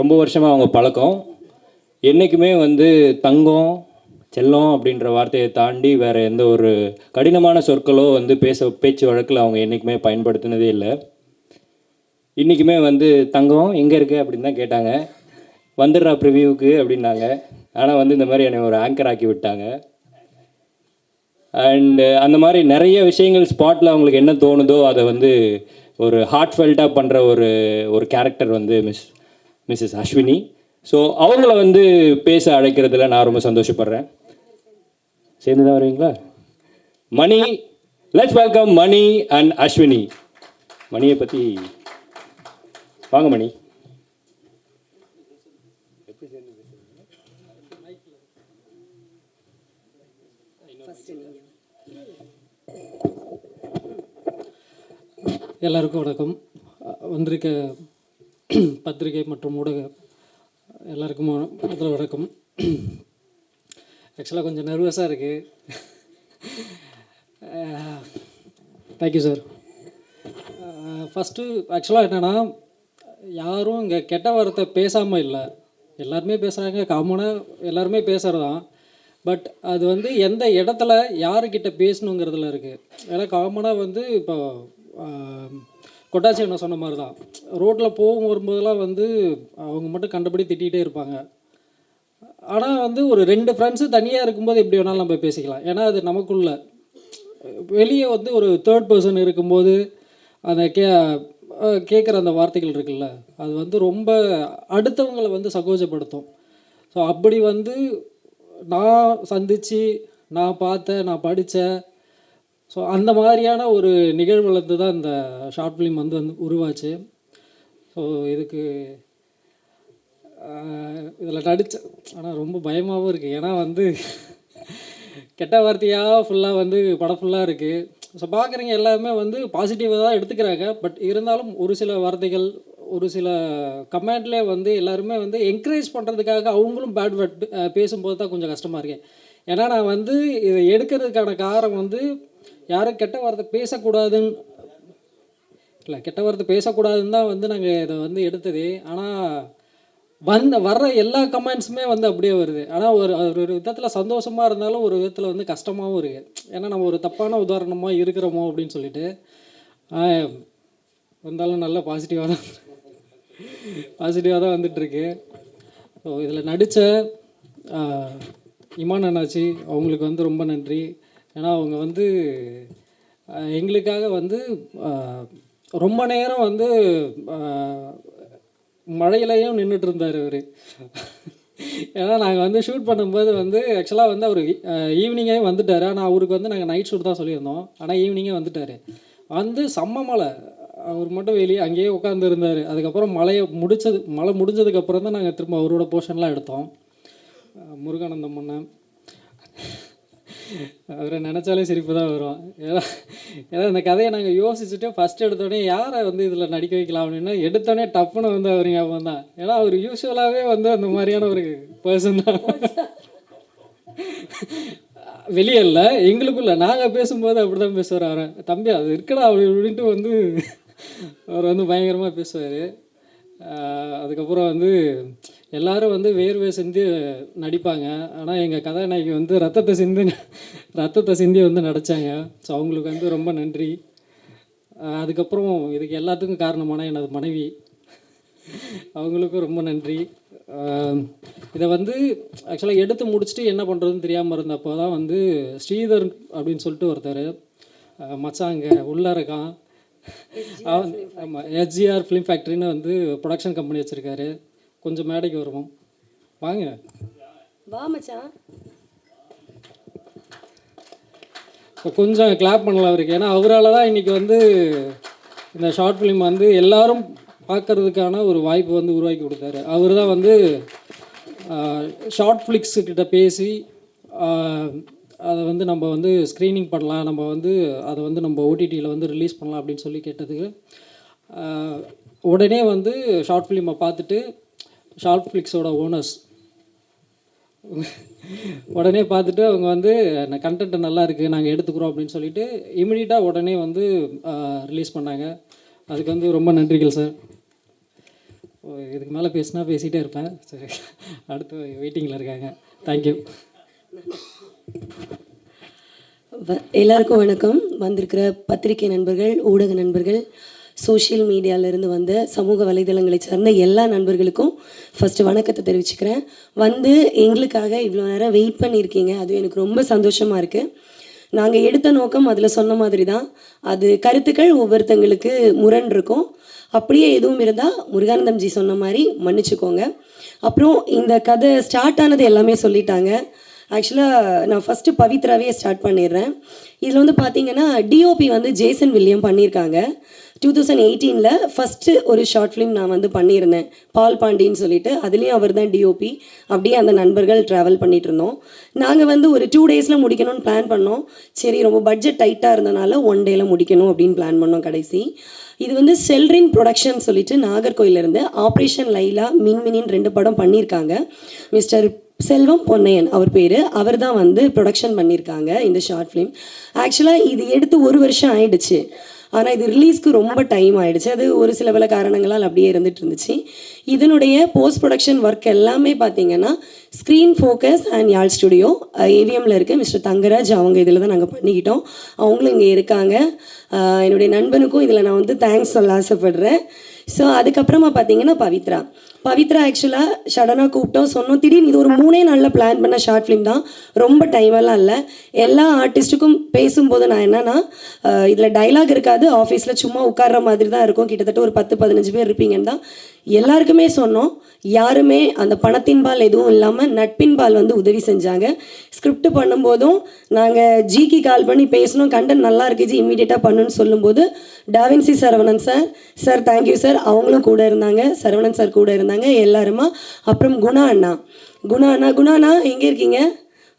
ரொம்ப வருஷமாக அவங்க பழக்கம். என்றைக்குமே வந்து தங்கம் செல்லம் அப்படின்ற வார்த்தையை தாண்டி வேறு எந்த ஒரு கடினமான சொற்களோ வந்து பேச்சு வழக்கில் அவங்க என்றைக்குமே பயன்படுத்தினதே இல்லை. இன்றைக்குமே வந்து தங்கம் எங்கே இருக்குது அப்படின்னு தான் கேட்டாங்க. வந்துடுறா ப்ரிவியூவுக்கு அப்படின்னாங்க. ஆனால் வந்து இந்த மாதிரி என்னை ஒரு ஆங்கர் ஆக்கி விட்டாங்க. அண்டு அந்த மாதிரி நிறைய விஷயங்கள் ஸ்பாட்டில் அவங்களுக்கு என்ன தோணுதோ அதை வந்து ஒரு ஹார்ட்ஃபெல்ட்டாக பண்ணுற ஒரு கேரக்டர் வந்து மிஸ்ஸஸ் அஸ்வினி. ஸோ அவங்கள வந்து பேச அழைக்கிறதுல நான் ரொம்ப சந்தோஷப்படுறேன். சேர்ந்து தான் வருவீங்களா? Mani, let's welcome Mani and Ashwini. மணியை பற்றி வாங்க மணி. எல்லாருக்கும் வணக்கம். வந்திருக்க பத்திரிகை மற்றும் ஊடக எல்லாருக்கும் முதல்ல வணக்கம். ஆக்சுவலாக கொஞ்சம் நர்வஸாக இருக்குது. Thank you sir. ஃபஸ்ட்டு ஆக்சுவலாக என்னென்னா யாரும் இங்கே கெட்ட வார்த்தை பேசாமல் இல்லை, எல்லாருமே பேசுகிறாங்க, காமனாக எல்லாருமே பேசுகிறது தான். பட் அது வந்து எந்த இடத்துல யாருக்கிட்ட பேசணுங்கிறதுல இருக்குது. ஏன்னா காமனாக வந்து இப்போ கொட்டாச்சி என்ன சொன்ன மாதிரி தான், ரோட்டில் போகும் வரும்போதெல்லாம் வந்து அவங்க மட்டும் கண்டபடி திட்டிகிட்டே இருப்பாங்க. ஆனால் வந்து ஒரு 2 ஃப்ரெண்ட்ஸு தனியாக இருக்கும்போது எப்படி வேணாலும் நம்ம பேசிக்கலாம். ஏன்னா அது நமக்குள்ள வெளியே வந்து ஒரு தேர்ட் பர்சன் இருக்கும்போது அந்த கேட்குற அந்த வார்த்தைகள் இருக்குல்ல, அது வந்து ரொம்ப அடுத்தவங்களை வந்து சகோஜப்படுத்தும். ஸோ அப்படி வந்து நான் சந்தித்து, நான் பார்த்தேன், நான் படித்தேன். ஸோ அந்த மாதிரியான ஒரு நிகழ்வுலேருந்து தான் இந்த ஷார்ட் ஃபிலிம் வந்து உருவாச்சு. ஸோ இதுக்கு இதில் நடித்தேன். ஆனால் ரொம்ப பயமாகவும் இருக்குது. ஏன்னா வந்து கெட்ட வார்த்தையாக ஃபுல்லாக வந்து படம் ஃபுல்லாக இருக்குது. ஸோ பார்க்குறவங்க எல்லாருமே வந்து பாசிட்டிவாக தான் எடுத்துக்கிறாங்க. பட் இருந்தாலும் ஒரு சில வார்த்தைகள், ஒரு சில கமெண்ட்லேயே வந்து எல்லாருமே வந்து என்கரேஜ் பண்ணுறதுக்காக அவங்களும் பேட் வேர்ட் பேசும்போது தான் கொஞ்சம் கஷ்டமாக இருக்குது. ஏன்னா நான் வந்து இதை எடுக்கிறதுக்கான காரணம் வந்து யாரும் கெட்ட வார்த்தை பேசக்கூடாதுன்னு இல்லை, கெட்ட வார்த்தை பேசக்கூடாதுன்னு தான் வந்து நாங்கள் இதை வந்து எடுத்தது. ஆனால் வர்ற எல்லா கமெண்ட்ஸுமே வந்து அப்படியே வருது. ஆனால் ஒரு விதத்தில் சந்தோஷமாக இருந்தாலும் ஒரு விதத்தில் வந்து கஷ்டமாகவும் இருக்குது. ஏன்னா நம்ம ஒரு தப்பான உதாரணமாக இருக்கிறோமோ அப்படின்னு சொல்லிட்டு. இருந்தாலும் நல்ல பாசிட்டிவாக தான் வந்துட்டுருக்கு. ஸோ இதில் நடித்த இமான் அண்ணாச்சி அவங்களுக்கு வந்து ரொம்ப நன்றி. ஏன்னா அவங்க வந்து எங்களுக்காக வந்து ரொம்ப நேரம் வந்து மழையிலையும் நின்றுட்டு இருந்தார் அவர். ஏன்னா நாங்கள் வந்து ஷூட் பண்ணும்போது வந்து ஆக்சுவலாக வந்து அவர் ஈவினிங்கே வந்துட்டார். ஆனால் அவருக்கு வந்து நாங்கள் நைட் ஷூட் தான் சொல்லியிருந்தோம். ஆனால் ஈவினிங்கே வந்துட்டார். வந்து செம்ம மழை. அவர் மட்டும் வெளியே அங்கேயே உட்காந்துருந்தார். அதுக்கப்புறம் மழை முடிஞ்சதுக்கப்புறம் தான் நாங்கள் திரும்ப அவரோட போர்ஷன்லாம் எடுத்தோம். முருகானந்தம் அண்ணன் அவரை நினச்சாலே சிரிப்பு தான் வரும். ஏன்னா இந்த கதையை நாங்கள் யோசிச்சுட்டு ஃபஸ்ட் எடுத்தோடனே யாரை வந்து இதில் நடிக்க வைக்கலாம் அப்படின்னா எடுத்தோடனே டப்புன்னு வந்து அவர் ஞாபகம் தான். ஏன்னா அவர் யூஸ்வலாகவே வந்து அந்த மாதிரியான ஒரு பர்சன் தான். வெளியே இல்லை, எங்களுக்குள்ள நாங்கள் பேசும்போது அப்படி தான் பேசுவார். அவரை தம்பி அது இருக்கடா அப்படி அப்படின்ட்டு வந்து அவர் வந்து பயங்கரமாக பேசுவார். அதுக்கப்புறம் வந்து எல்லோரும் வந்து வேர்வை சிந்தி நடிப்பாங்க. ஆனால் எங்கள் கதாநாயகி வந்து ரத்தத்தை சிந்தி வந்து நடித்தாங்க. ஸோ அவங்களுக்கு வந்து ரொம்ப நன்றி. அதுக்கப்புறம் இதுக்கு எல்லாத்துக்கும் காரணமான எனது மனைவி, அவங்களுக்கும் ரொம்ப நன்றி. இதை வந்து ஆக்சுவலாக எடுத்து முடிச்சுட்டு என்ன பண்ணுறதுன்னு தெரியாமல் இருந்தப்போ தான் வந்து ஸ்ரீதர் அப்படின்னு சொல்லிட்டு ஒருத்தர் மச்சாங்க உள்ளே இருக்கான். ஆமாம், எஸ்ஜிஆர் ஃபிலிம் ஃபேக்ட்ரின்னு வந்து ப்ரொடக்ஷன் கம்பெனி வச்சுருக்காரு. கொஞ்சம் மேடைக்கு வருவோம், வாங்க. வா மச்சான். இப்போ கொஞ்சம் கிளாப் பண்ணலாம் அவருக்கு. ஏன்னா அவரால் தான் இன்றைக்கி வந்து இந்த ஷார்ட் ஃபிலிம் வந்து எல்லாரும் பார்க்குறதுக்கான ஒரு வாய்ப்பு வந்து உருவாக்கி கொடுத்தாரு. அவர் தான் வந்து ஷார்ட் ஃபிளிக்ஸுக்கிட்ட பேசி அதை வந்து நம்ம வந்து ஸ்க்ரீனிங் பண்ணலாம், நம்ம வந்து அதை வந்து நம்ம ஓடிடியில் வந்து ரிலீஸ் பண்ணலாம் அப்படின்னு சொல்லி கேட்டதுக்கு உடனே வந்து ஷார்ட் ஃபிலிமை பார்த்துட்டு ஷார்ட் ஃபிளிக்ஸோட ஓனர்ஸ் உடனே பார்த்துட்டு அவங்க வந்து கண்டென்ட் நல்லா இருக்குது, நாங்கள் எடுத்துக்கிறோம் அப்படின்னு சொல்லிட்டு இமிடியட்டாக உடனே வந்து ரிலீஸ் பண்ணாங்க. அதுக்கு வந்து ரொம்ப நன்றிகள் சார். இதுக்கு மேலே பேசிகிட்டே இருப்பேன். சரி, அடுத்து வெயிட்டிங்கில் இருக்காங்க. தேங்க்யூ. எல்லாருக்கும் வணக்கம். வந்திருக்கிற பத்திரிகை நண்பர்கள், ஊடக நண்பர்கள், சோஷியல் மீடியாவிலேருந்து வந்த சமூக வலைதளங்களை சார்ந்த எல்லா நண்பர்களுக்கும் ஃபஸ்ட்டு வணக்கத்தை தெரிவிச்சுக்கிறேன். வந்து எங்களுக்காக இவ்வளோ நேரம் வெயிட் பண்ணியிருக்கீங்க, அதுவும் எனக்கு ரொம்ப சந்தோஷமாக இருக்குது. நாங்கள் எடுத்த நோக்கம் அதில் சொன்ன மாதிரி தான். அது கருத்துக்கள் ஒவ்வொருத்தங்களுக்கு முரண் இருக்கும். அப்படியே எதுவும் இருந்தால் முருகானந்தம் ஜி சொன்ன மாதிரி மன்னிச்சுக்கோங்க. அப்புறம் இந்த கதை ஸ்டார்ட் ஆனது எல்லாமே சொல்லிட்டாங்க. ஆக்சுவலாக நான் ஃபஸ்ட்டு பவித்ராவே ஸ்டார்ட் பண்ணிடுறேன். இதில் வந்து பார்த்தீங்கன்னா டிஓபி வந்து ஜேசன் வில்லியம் பண்ணியிருக்காங்க. 2018 ஃபஸ்ட்டு ஒரு ஷார்ட் ஃபிலிம் நான் வந்து பண்ணியிருந்தேன், பால் பாண்டின்னு சொல்லிட்டு. அதுலேயும் அவர் தான் டிஓபி. அப்படியே அந்த நண்பர்கள் ட்ராவல் பண்ணிகிட்டு இருந்தோம். நாங்கள் வந்து ஒரு 2 டேஸில் முடிக்கணும்னு பிளான் பண்ணோம். சரி, ரொம்ப பட்ஜெட் டைட்டாக இருந்தனால 1 டேயில் முடிக்கணும் அப்படின்னு பிளான் பண்ணோம். கடைசி இது வந்து செல்ரின் ப்ரொடக்ஷன் சொல்லிட்டு நாகர்கோயிலிருந்து ஆப்ரேஷன் லைலா, மின்மினின்னு 2 படம் பண்ணியிருக்காங்க. மிஸ்டர் செல்வம் பொன்னையன் அவர் பேர். அவர் தான் வந்து ப்ரொடக்ஷன் பண்ணியிருக்காங்க இந்த ஷார்ட் ஃபிலிம். ஆக்சுவலாக இது எடுத்து 1 வருஷம் ஆயிடுச்சு. ஆனால் இது ரிலீஸ்க்கு ரொம்ப டைம் ஆகிடுச்சு. அது ஒரு சில பல காரணங்களால் அப்படியே இருந்துட்டு. இதனுடைய போஸ்ட் ப்ரொடக்ஷன் ஒர்க் எல்லாமே பார்த்தீங்கன்னா screen focus and Yazh studio ஏவிஎம்மில் இருக்க மிஸ்டர் தங்கராஜ் அவங்க இதில் தான் நாங்கள் பண்ணிக்கிட்டோம். அவங்களும் இங்கே இருக்காங்க. என்னுடைய நண்பனுக்கும் இதில் நான் வந்து தேங்க்ஸ் சொல்ல ஆசைப்படுறேன். ஸோ அதுக்கப்புறமா பார்த்தீங்கன்னா பவித்ரா ஆக்சுவலாக சடனாக கூப்பிட்டோம், சொன்னோம். திடீர்னு இது ஒரு 3 நாளில் பிளான் பண்ண ஷார்ட் ஃபிலிம் தான், ரொம்ப டைமெல்லாம் இல்லை. எல்லா ஆர்டிஸ்ட்டுக்கும் பேசும்போது நான் என்னன்னா, இதில் டைலாக் இருக்காது, ஆஃபீஸில் சும்மா உட்கார்ற மாதிரி தான் இருக்கும். கிட்டத்தட்ட ஒரு 10-15 பேர் இருப்பீங்கன்னு தான் எல்லாருக்குமே சொன்னோம். யாருமே அந்த பணத்தின்பால் எதுவும் இல்லாமல் நட்பின்பால் வந்து உதவி செஞ்சாங்க. ஸ்கிரிப்ட் பண்ணும்போதும் நாங்கள் ஜிக்கு கால் பண்ணி பேசணும், கண்டென்ட் நல்லா இருக்கு ஜி, இம்மீடியட்டாக பண்ணுன்னு சொல்லும்போது Da Vinci Saravanan sir thank you sir, அவங்களும் கூட இருந்தாங்க, சரவணன் சார் கூட இருந்தாங்க எல்லாருமா. அப்புறம் குணா அண்ணா எங்கே இருக்கீங்க?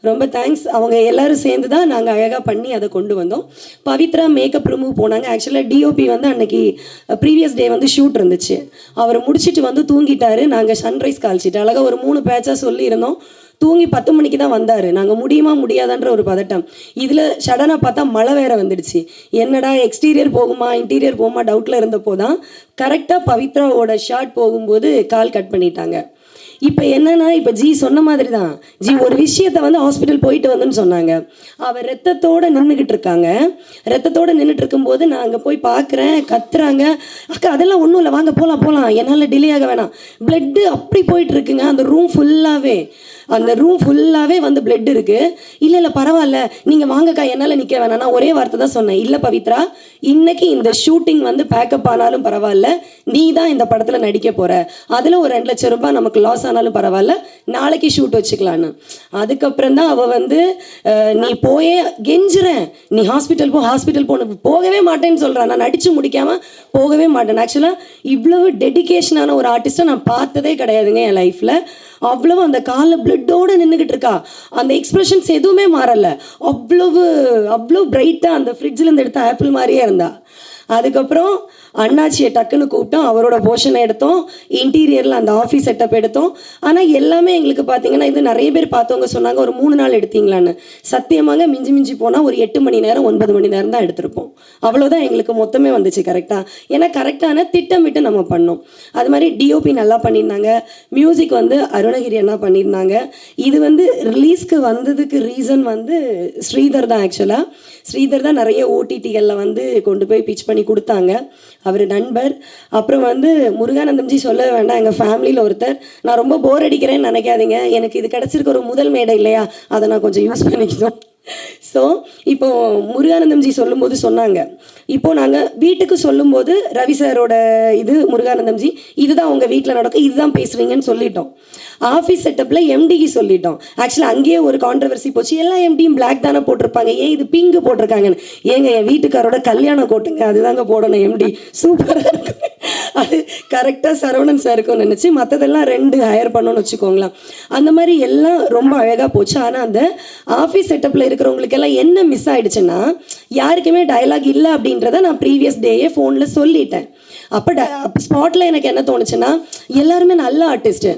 ரொம்ப தேங்க்ஸ். அவங்க எல்லாரும் சேர்ந்து தான் நாங்கள் அழகாக பண்ணி அதை கொண்டு வந்தோம். பவித்ரா மேக்கப் ரிமூவ் போனாங்க. ஆக்சுவலாக டிஓபி வந்து அன்னைக்கு ப்ரீவியஸ் டே வந்து ஷூட் இருந்துச்சு, அவர் முடிச்சுட்டு வந்து தூங்கிட்டாரு. நாங்கள் சன்ரைஸ் கால்ச்சிட்டு அழகாக ஒரு 3 பேட்சாக சொல்லியிருந்தோம். தூங்கி 10 மணிக்கு தான் வந்தார். நாங்கள் முடியுமா முடியாதான்ற ஒரு பதட்டம். இதில் சடனாக பார்த்தா மழை வேற வந்துடுச்சு. என்னடா எக்ஸ்டீரியர் போகுமா இன்டீரியர் போகுமா டவுட்டில் இருந்தப்போ தான் கரெக்டாக பவித்ராவோட ஷார்ட் போகும்போது கால் கட் பண்ணிட்டாங்க. இப்போ என்னன்னா, இப்போ ஜி சொன்ன மாதிரி தான், ஜி ஒரு விஷயத்த வந்து ஹாஸ்பிட்டல் போயிட்டு வந்துன்னு சொன்னாங்க. அவள் ரத்தத்தோடு நின்றுக்கிட்டு இருக்காங்க. ரத்தத்தோடு நின்றுட்டு இருக்கும்போது நான் அங்கே போய் பார்க்குறேன், கத்துறாங்க, அக்கா அதெல்லாம் ஒன்றும் இல்லை, வாங்க போகலாம், என்னால் டிலே ஆக வேணாம். பிளட்டு அப்படி போயிட்டு இருக்குங்க அந்த ரூம் ஃபுல்லாகவே வந்து பிளட் இருக்குது. இல்லை பரவாயில்ல நீங்கள் வாங்கக்கா, என்னால் நிற்க வேணாம். நான் ஒரே வார்த்தை தான் சொன்னேன், இல்லை பவித்ரா இன்னைக்கு இந்த ஷூட்டிங் வந்து பேக்கப் ஆனாலும் பரவாயில்ல, நீ தான் இந்த படத்தில் நடிக்க போகிற, அதில் ஒரு 2 லட்சம் ரூபாய் நமக்கு லாஸ் ஆனாலும் பரவாயில்ல, நாளைக்கு ஷூட் வச்சுக்கலான்னு. அதுக்கப்புறம் தான் அவள் வந்து நீ போயே கெஞ்சுறேன், நீ ஹாஸ்பிட்டல் போகவே மாட்டேன்னு சொல்கிறான். நான் நடித்து முடிக்காமல் போகவே மாட்டேன். ஆக்சுவலாக இவ்வளவு டெடிகேஷனான ஒரு ஆர்டிஸ்ட்டை நான் பார்த்ததே கிடையாதுங்க என் லைஃப்பில். அவ்வளவு அந்த காலில் பிளட்டோடு நின்றுக்கிட்டு இருக்கா, அந்த எக்ஸ்பிரஷன்ஸ் எதுவுமே மாறலை, அவ்வளோ பிரைட்டாக அந்த ஃப்ரிட்ஜிலேருந்து எடுத்த ஆப்பிள் மாதிரியே இருந்தா. அதுக்கப்புறம் அண்ணாச்சியை டக்குன்னு கூப்பிட்டோம், அவரோட போர்ஷனை எடுத்தோம், இன்டீரியரில் அந்த ஆஃபீஸ் செட்டப் எடுத்தோம். ஆனால் எல்லாமே எங்களுக்கு பார்த்தீங்கன்னா, இது நிறைய பேர் பார்த்தவங்க சொன்னாங்க ஒரு 3 நாள் எடுத்தீங்களான்னு. சத்தியமாங்க மிஞ்சி போனால் ஒரு 8 மணி நேரம் 9 மணி நேரம் தான் எடுத்திருப்போம். அவ்வளோதான் எங்களுக்கு மொத்தமே வந்துச்சு கரெக்டாக. ஏன்னா கரெக்டான திட்டமிட்டு நம்ம பண்ணோம். அது மாதிரி டிஓபி நல்லா பண்ணியிருந்தாங்க, மியூசிக் வந்து அருணகிரி அண்ணா பண்ணியிருந்தாங்க. இது வந்து ரிலீஸ்க்கு வந்ததுக்கு ரீசன் வந்து ஸ்ரீதர் தான். ஆக்சுவலாக ஸ்ரீதர் தான் நிறைய ஓடிடிகளில் வந்து கொண்டு போய் பிச் பண்ணி கொடுத்தாங்க, அவர் நண்பர். அப்புறம் வந்து முருகானந்தம்ஜி சொல்ல வேண்டாம், எங்கள் ஃபேமிலியில் ஒருத்தர். நான் ரொம்ப போர் அடிக்கிறேன்னு நினைக்காதீங்க, எனக்கு இது கிடச்சிருக்க ஒரு முதல் மேடை இல்லையா, அதை நான் கொஞ்சம் யூஸ் பண்ணிக்கணும். ஸோ இப்போது முருகானந்தம்ஜி சொல்லும்போது சொன்னாங்க, இப்போது நாங்கள் வீட்டுக்கு சொல்லும்போது ரவி சாரோட இது முருகானந்தம்ஜி இதுதான் உங்கள் வீட்டில் நடக்கும், இதுதான் பேசுவீங்கன்னு சொல்லிட்டோம். ஆஃபீஸ் செட்டப்பில் எம்டிக்கு சொல்லிட்டோம். ஆக்சுவலாக அங்கேயே ஒரு கான்ட்ரவர்சி போச்சு, எல்லா எம்டியும் பிளாக் தானே போட்டிருப்பாங்க, ஏன் இது பிங்க் போட்டிருக்காங்கன்னு. ஏங்க என் வீட்டுக்காரோட கல்யாண கோட்டுங்க, அதுதாங்க போடணும் எம்டி, சூப்பராக இருக்கும். அது கரெக்டாக சரவணன் சாருக்கும் நினச்சி மற்றதெல்லாம் 2 ஹையர் பண்ணணும்னு வச்சுக்கோங்களேன். அந்த மாதிரி எல்லாம் ரொம்ப அழகாக போச்சு. ஆனால் அந்த ஆஃபீஸ் செட்டப்பில் இருக்கிறவங்களுக்கெல்லாம் என்ன மிஸ் ஆகிடுச்சுன்னா, யாருக்குமே டயலாக் இல்லை அப்படின்றத நான் ப்ரீவியஸ் டேயே ஃபோனில் சொல்லிட்டேன். அப்போ ஸ்பாட்டில் எனக்கு என்ன தோணுச்சுன்னா, எல்லாருமே நல்ல ஆர்டிஸ்ட்டு,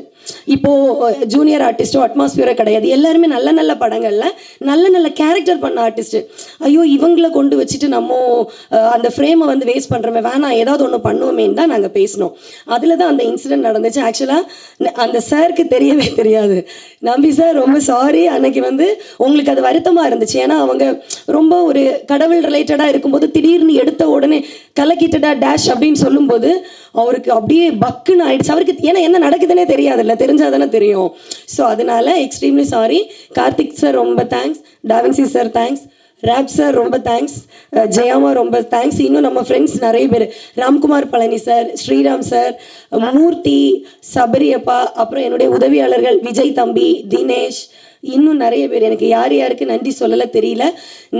இப்போது ஜூனியர் ஆர்டிஸ்ட்டோ அட்மாஸ்பியரோ கிடையாது, எல்லாருமே நல்ல படங்களில் நல்ல கேரக்டர் பண்ண ஆர்டிஸ்ட்டு. ஐயோ இவங்களை கொண்டு வச்சுட்டு நம்ம அந்த ஃப்ரேமை வந்து வேஸ்ட் பண்ணுறோமே, வேணாம் ஏதாவது ஒன்று பண்ணுவோமேன்னு தான் நாங்கள் பேசினோம். அதில் தான் அந்த இன்சிடென்ட் நடந்துச்சு. ஆக்சுவலாக அந்த சாருக்கு தெரியவே தெரியாது. நம்பி சார் ரொம்ப சாரி, அன்னைக்கு வந்து உங்களுக்கு அது வருத்தமாக இருந்துச்சு. ஏன்னா அவங்க ரொம்ப ஒரு கடவுள் ரிலேட்டடாக இருக்கும்போது திடீர்னு எடுத்த உடனே கலக்கிட்டடா டேஷ் அப்படின்னு சொல்லும்போது அவருக்கு அப்படியே பக்குன்னு ஆயிடுச்சு. அவருக்கு ஏன்னா என்ன நடக்குதுன்னே தெரியாதுல்ல, தெரிஞ்சால் தானே தெரியும். ஸோ அதனால எக்ஸ்ட்ரீம்லி சாரி. கார்த்திக் சார் ரொம்ப தேங்க்ஸ், டாவின்சி சார் தேங்க்ஸ், ராப் சார் ரொம்ப தேங்க்ஸ், ஜெயாமா ரொம்ப தேங்க்ஸ். இன்னும் நம்ம ஃப்ரெண்ட்ஸ் நிறைய பேர், ராம்குமார் பழனி சார், ஸ்ரீராம் சார், மூர்த்தி, சபரியப்பா, அப்புறம் என்னுடைய உதவியாளர்கள் விஜய் தம்பி, தினேஷ், இன்னும் நிறைய பேர். எனக்கு யாருக்கு நன்றி சொல்லலை தெரியல.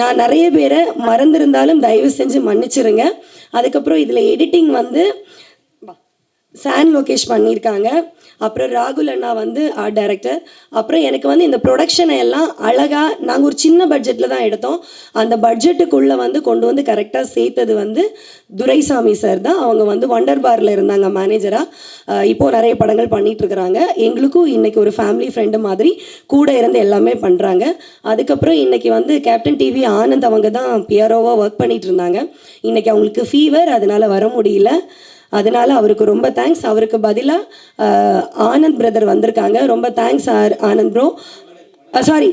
நான் நிறைய பேரை மறந்துருந்தாலும் தயவு செஞ்சு மன்னிச்சிருங்க. அதுக்கப்புறம் இதில் எடிட்டிங் வந்து சான் லோகேஷ் பண்ணியிருக்காங்க. அப்புறம் ராகுல் அண்ணா வந்து ஆர்ட் டைரக்டர். அப்புறம் எனக்கு வந்து இந்த ப்ரொடக்ஷனை எல்லாம் அழகாக நாங்கள் ஒரு சின்ன பட்ஜெட்டில் தான் எடுத்தோம். அந்த பட்ஜெட்டுக்குள்ளே வந்து கொண்டு வந்து கரெக்டாக சேர்த்தது வந்து துரைசாமி சார் தான். அவங்க வந்து வண்டர் பாரில் இருந்தாங்க மேனேஜராக, இப்போது நிறைய படங்கள் பண்ணிகிட்ருக்குறாங்க. எங்களுக்கும் இன்றைக்கி ஒரு ஃபேமிலி ஃப்ரெண்டு மாதிரி கூட இருந்து எல்லாமே பண்ணுறாங்க. அதுக்கப்புறம் இன்றைக்கி வந்து கேப்டன் டிவி ஆனந்த் அவங்க தான் பிஆர்ஓவாக ஒர்க் பண்ணிகிட்டு இருந்தாங்க. இன்றைக்கி அவங்களுக்கு ஃபீவர், அதனால் வர முடியல. அதனால் அவருக்கு ரொம்ப தேங்க்ஸ். அவருக்கு பதிலாக ஆனந்த் பிரதர் வந்திருக்காங்க. ரொம்ப thanks Anand bro. Sorry,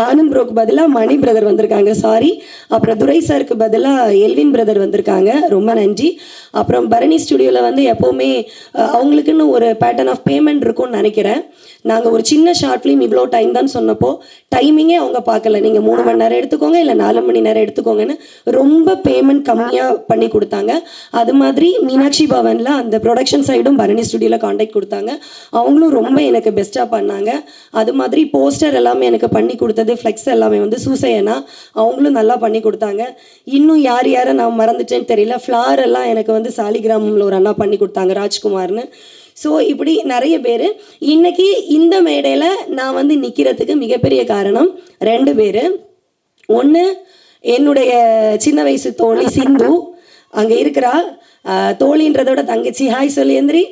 Anand ப்ரோக்கு பதிலாக மணி பிரதர் வந்திருக்காங்க, சாரி. அப்புறம் துரை சாருக்கு பதிலாக எல்வின் பிரதர் வந்திருக்காங்க, ரொம்ப நன்றி. அப்புறம் பரணி ஸ்டுடியோவில் வந்து எப்போவுமே அவங்களுக்குன்னு ஒரு பேட்டர்ன் ஆஃப் பேமெண்ட் இருக்கும்னு நினைக்கிறேன். நாங்கள் ஒரு சின்ன ஷார்ட் ஃபிலிம் இவ்வளோ டைம் தான் சொன்னப்போ டைமிங்கே அவங்க பார்க்கல, நீங்கள் 3 மணி நேரம் எடுத்துக்கோங்க இல்லை 4 மணி நேரம் எடுத்துக்கோங்கன்னு ரொம்ப பேமெண்ட் கம்மியாக பண்ணி கொடுத்தாங்க. அது மாதிரி மீனாட்சி பவனில் அந்த ப்ரொடக்ஷன் சைடும் பரணி ஸ்டுடியோவில் காண்டாக்ட் கொடுத்தாங்க, அவங்களும் ரொம்ப எனக்கு பெஸ்ட்டாக பண்ணாங்க. அது மாதிரி போஸ்டர் எல்லாமே எனக்கு பண்ணி கொடுத்தது, ஃப்ளெக்ஸ் எல்லாமே வந்து சூசையனா அவங்களும் நல்லா பண்ணி கொடுத்தாங்க. இன்னும் யார் யாரை நான் மறந்துட்டேன்னு தெரியல, ஃப்ளார் எல்லாம் எனக்கு வந்து சாலிகிராமில் ஒரு அண்ணா பண்ணி கொடுத்தாங்க, ராஜ்குமார்னு. ஸோ இப்படி நிறைய பேர். இன்றைக்கி இந்த மேடையில் நான் வந்து நிற்கிறதுக்கு மிகப்பெரிய காரணம் 2 பேர். ஒன்று என்னுடைய சின்ன வயசு தோழி சிந்து, அங்கே இருக்கிறா. தோழின்றதோட தங்கச்சி, ஹாய் சொல்லி எந்திரி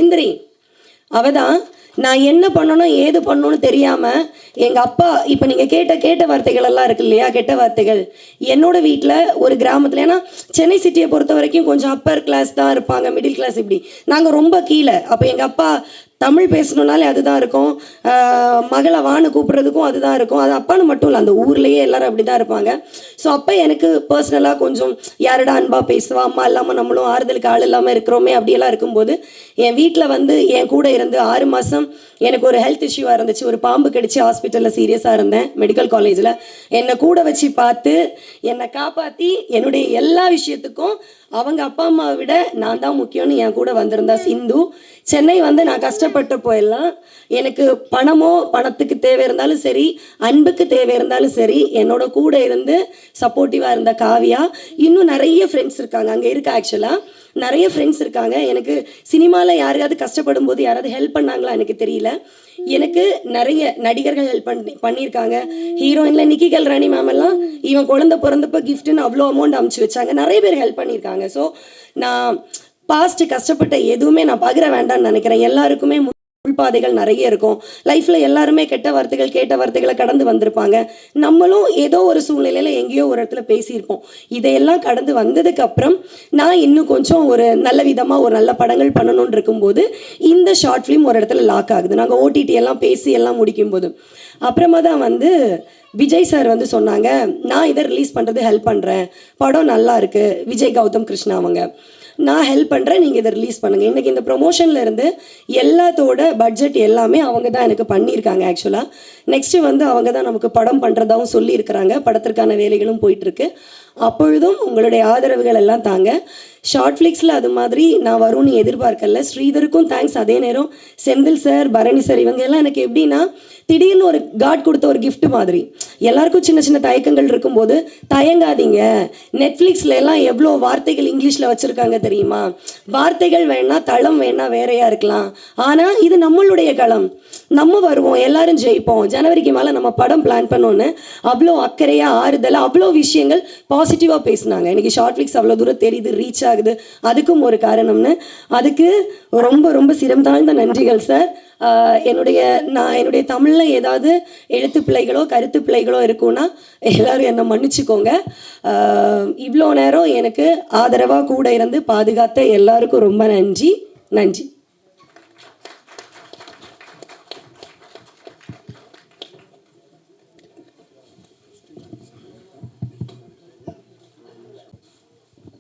எந்திரி. அவள் தான் நான் என்ன பண்ணணும் ஏது பண்ணணும்னு தெரியாமல் எங்கள் அப்பா இப்போ நீங்கள் கேட்ட வார்த்தைகள் எல்லாம் இருக்கு இல்லையா, கெட்ட வார்த்தைகள், என்னோடய வீட்டில் ஒரு கிராமத்தில், ஏன்னா சென்னை சிட்டியை பொறுத்த வரைக்கும் கொஞ்சம் அப்பர் கிளாஸ் தான் இருப்பாங்க, மிடில் கிளாஸ், இப்படி நாங்கள் ரொம்ப கீழே. அப்போ எங்கள் அப்பா தமிழ் பேசணுன்னாலே அதுதான் இருக்கும், மகளை வான்னு கூப்பிட்றதுக்கும் அதுதான் இருக்கும். அது அப்பான்னு மட்டும் இல்லை, அந்த ஊர்லேயே எல்லோரும் அப்படி தான் இருப்பாங்க. ஸோ அப்போ எனக்கு பர்சனலாக கொஞ்சம் யாரோட அன்பாக பேசுவா, அம்மா இல்லாமல் நம்மளும் ஆறுதலுக்கு ஆள் இல்லாமல் இருக்கிறோமே அப்படியெல்லாம் இருக்கும்போது என் வீட்டில் வந்து என் கூட இருந்து 6 மாதம் எனக்கு ஒரு ஹெல்த் இஷ்யூவாக இருந்துச்சு. ஒரு பாம்பு கடிச்சு ஹாஸ்பிட்டலில் சீரியஸாக இருந்தேன், மெடிக்கல் காலேஜில். என்னை கூட வச்சு பார்த்து என்னை காப்பாற்றி என்னுடைய எல்லா விஷயத்துக்கும் அவங்க அப்பா அம்மாவை விட நான் தான் முக்கியம்னு என் கூட வந்திருந்தா சிந்து. சென்னை வந்து நான் கஷ்டப்பட்டு போயெல்லாம் எனக்கு பணத்துக்கு தேவை இருந்தாலும் சரி, அன்புக்கு தேவை இருந்தாலும் சரி, என்னோட கூட இருந்து சப்போர்ட்டிவாக இருந்த காவியா. இன்னும் நிறைய ஃப்ரெண்ட்ஸ் இருக்காங்க அங்கே இருக்க, ஆக்சுவலாக நிறைய ஃப்ரெண்ட்ஸ் இருக்காங்க. எனக்கு சினிமாவில் யாரையாவது கஷ்டப்படும் போது யாராவது ஹெல்ப் பண்ணாங்களா எனக்கு தெரியல. எனக்கு நிறைய நடிகர்கள் ஹெல்ப் பண்ணியிருக்காங்க. ஹீரோயினில் நிக்கி கல்ராணி மேம் எல்லாம் இவன் குழந்தை பிறந்தப்போ கிஃப்ட்டுன்னு அவ்வளோ அமௌண்ட் அமுச்சு வச்சாங்க. நிறைய பேர் ஹெல்ப் பண்ணியிருக்காங்க. ஸோ நான் பாஸ்ட் கஷ்டப்பட்ட எதுவுமே நான் பகிர வேண்டாம்னு நினைக்கிறேன். எல்லாருக்குமே உள்பாதைகள் நிறைய இருக்கும் லைஃப்பில். எல்லாருமே கேட்ட வார்த்தைகளை கடந்து வந்திருப்பாங்க. நம்மளும் ஏதோ ஒரு சூழ்நிலையில் எங்கேயோ ஒரு இடத்துல பேசியிருப்போம். இதையெல்லாம் கடந்து வந்ததுக்கப்புறம் நான் இன்னும் கொஞ்சம் ஒரு நல்ல விதமாக ஒரு நல்ல படங்கள் பண்ணணும்னு இருக்கும்போது இந்த ஷார்ட் ஃபிலிம் ஒரு இடத்துல லாக் ஆகுது. நாங்கள் ஓடிடி எல்லாம் பேசி எல்லாம் முடிக்கும்போது அப்புறமா தான் வந்து விஜய் சார் வந்து சொன்னாங்க, நான் இதை ரிலீஸ் பண்ணுறது ஹெல்ப் பண்ணுறேன், படம் நல்லா இருக்குது, விஜய் கௌதம் கிருஷ்ணா அவங்க, நான் ஹெல்ப் பண்ணுறேன், நீங்கள் இதை ரிலீஸ் பண்ணுங்கள். இன்றைக்கி இந்த ப்ரொமோஷனில் இருந்து எல்லாத்தோட பட்ஜெட் எல்லாமே அவங்க தான் எனக்கு பண்ணியிருக்காங்க. ஆக்சுவலாக நெக்ஸ்ட்டு வந்து அவங்க தான் நமக்கு படம் பண்ணுறதாகவும் சொல்லியிருக்கிறாங்க. படத்திற்கான வேலைகளும் போயிட்டுருக்கு. அப்பொழுதும் உங்களுடைய ஆதரவுகள் எல்லாம் தாங்க. ஷார்ட் ஃப்ளிக்ஸில் அது மாதிரி நான் வரும்னு எதிர்பார்க்கல. ஸ்ரீதருக்கும் தேங்க்ஸ். அதே நேரம் செந்தில் சார், பரணி சார், இவங்க எல்லாம் எனக்கு எப்படின்னா திடீர்னு ஒரு காட் கொடுத்த ஒரு கிஃப்ட் மாதிரி. எல்லாருக்கும் சின்ன சின்ன தயக்கங்கள் இருக்கும்போது தயங்காதீங்க. நெட்ஃப்ளிக்ஸில் எல்லாம் எவ்வளோ வார்த்தைகள் இங்கிலீஷில் வச்சுருக்காங்க தெரியுமா? வார்த்தைகள் வேணா, தளம் வேணா வேறையாக இருக்கலாம், ஆனால் இது நம்மளுடைய களம், நம்ம வருவோம், எல்லாரும் ஜெயிப்போம், ஜனவரிக்கு மேலே நம்ம படம் பிளான் பண்ணோன்னு அவ்வளோ அக்கறையாக ஆறுதலாக அவ்வளோ விஷயங்கள் பாசிட்டிவாக பேசினாங்க. இன்றைக்கி ஷார்ட் ஃபிளிக்ஸ் அவ்வளோ தூரம் தெரியுது, ரீச் ஆகுது, அதுக்கும் ஒரு காரணம்னு. அதுக்கு ரொம்ப ரொம்ப சிரம் தாழ்ந்த நன்றிகள் சார். என்னுடைய தமிழில் ஏதாவது எழுத்து பிழைகளோ கருத்து பிழைகளோ இருக்குன்னா எல்லோரும் என்னை மன்னிச்சுக்கோங்க. இவ்வளோ நேரம் எனக்கு ஆதரவாக கூட இருந்து பாதுகாத்த எல்லாருக்கும் ரொம்ப நன்றி.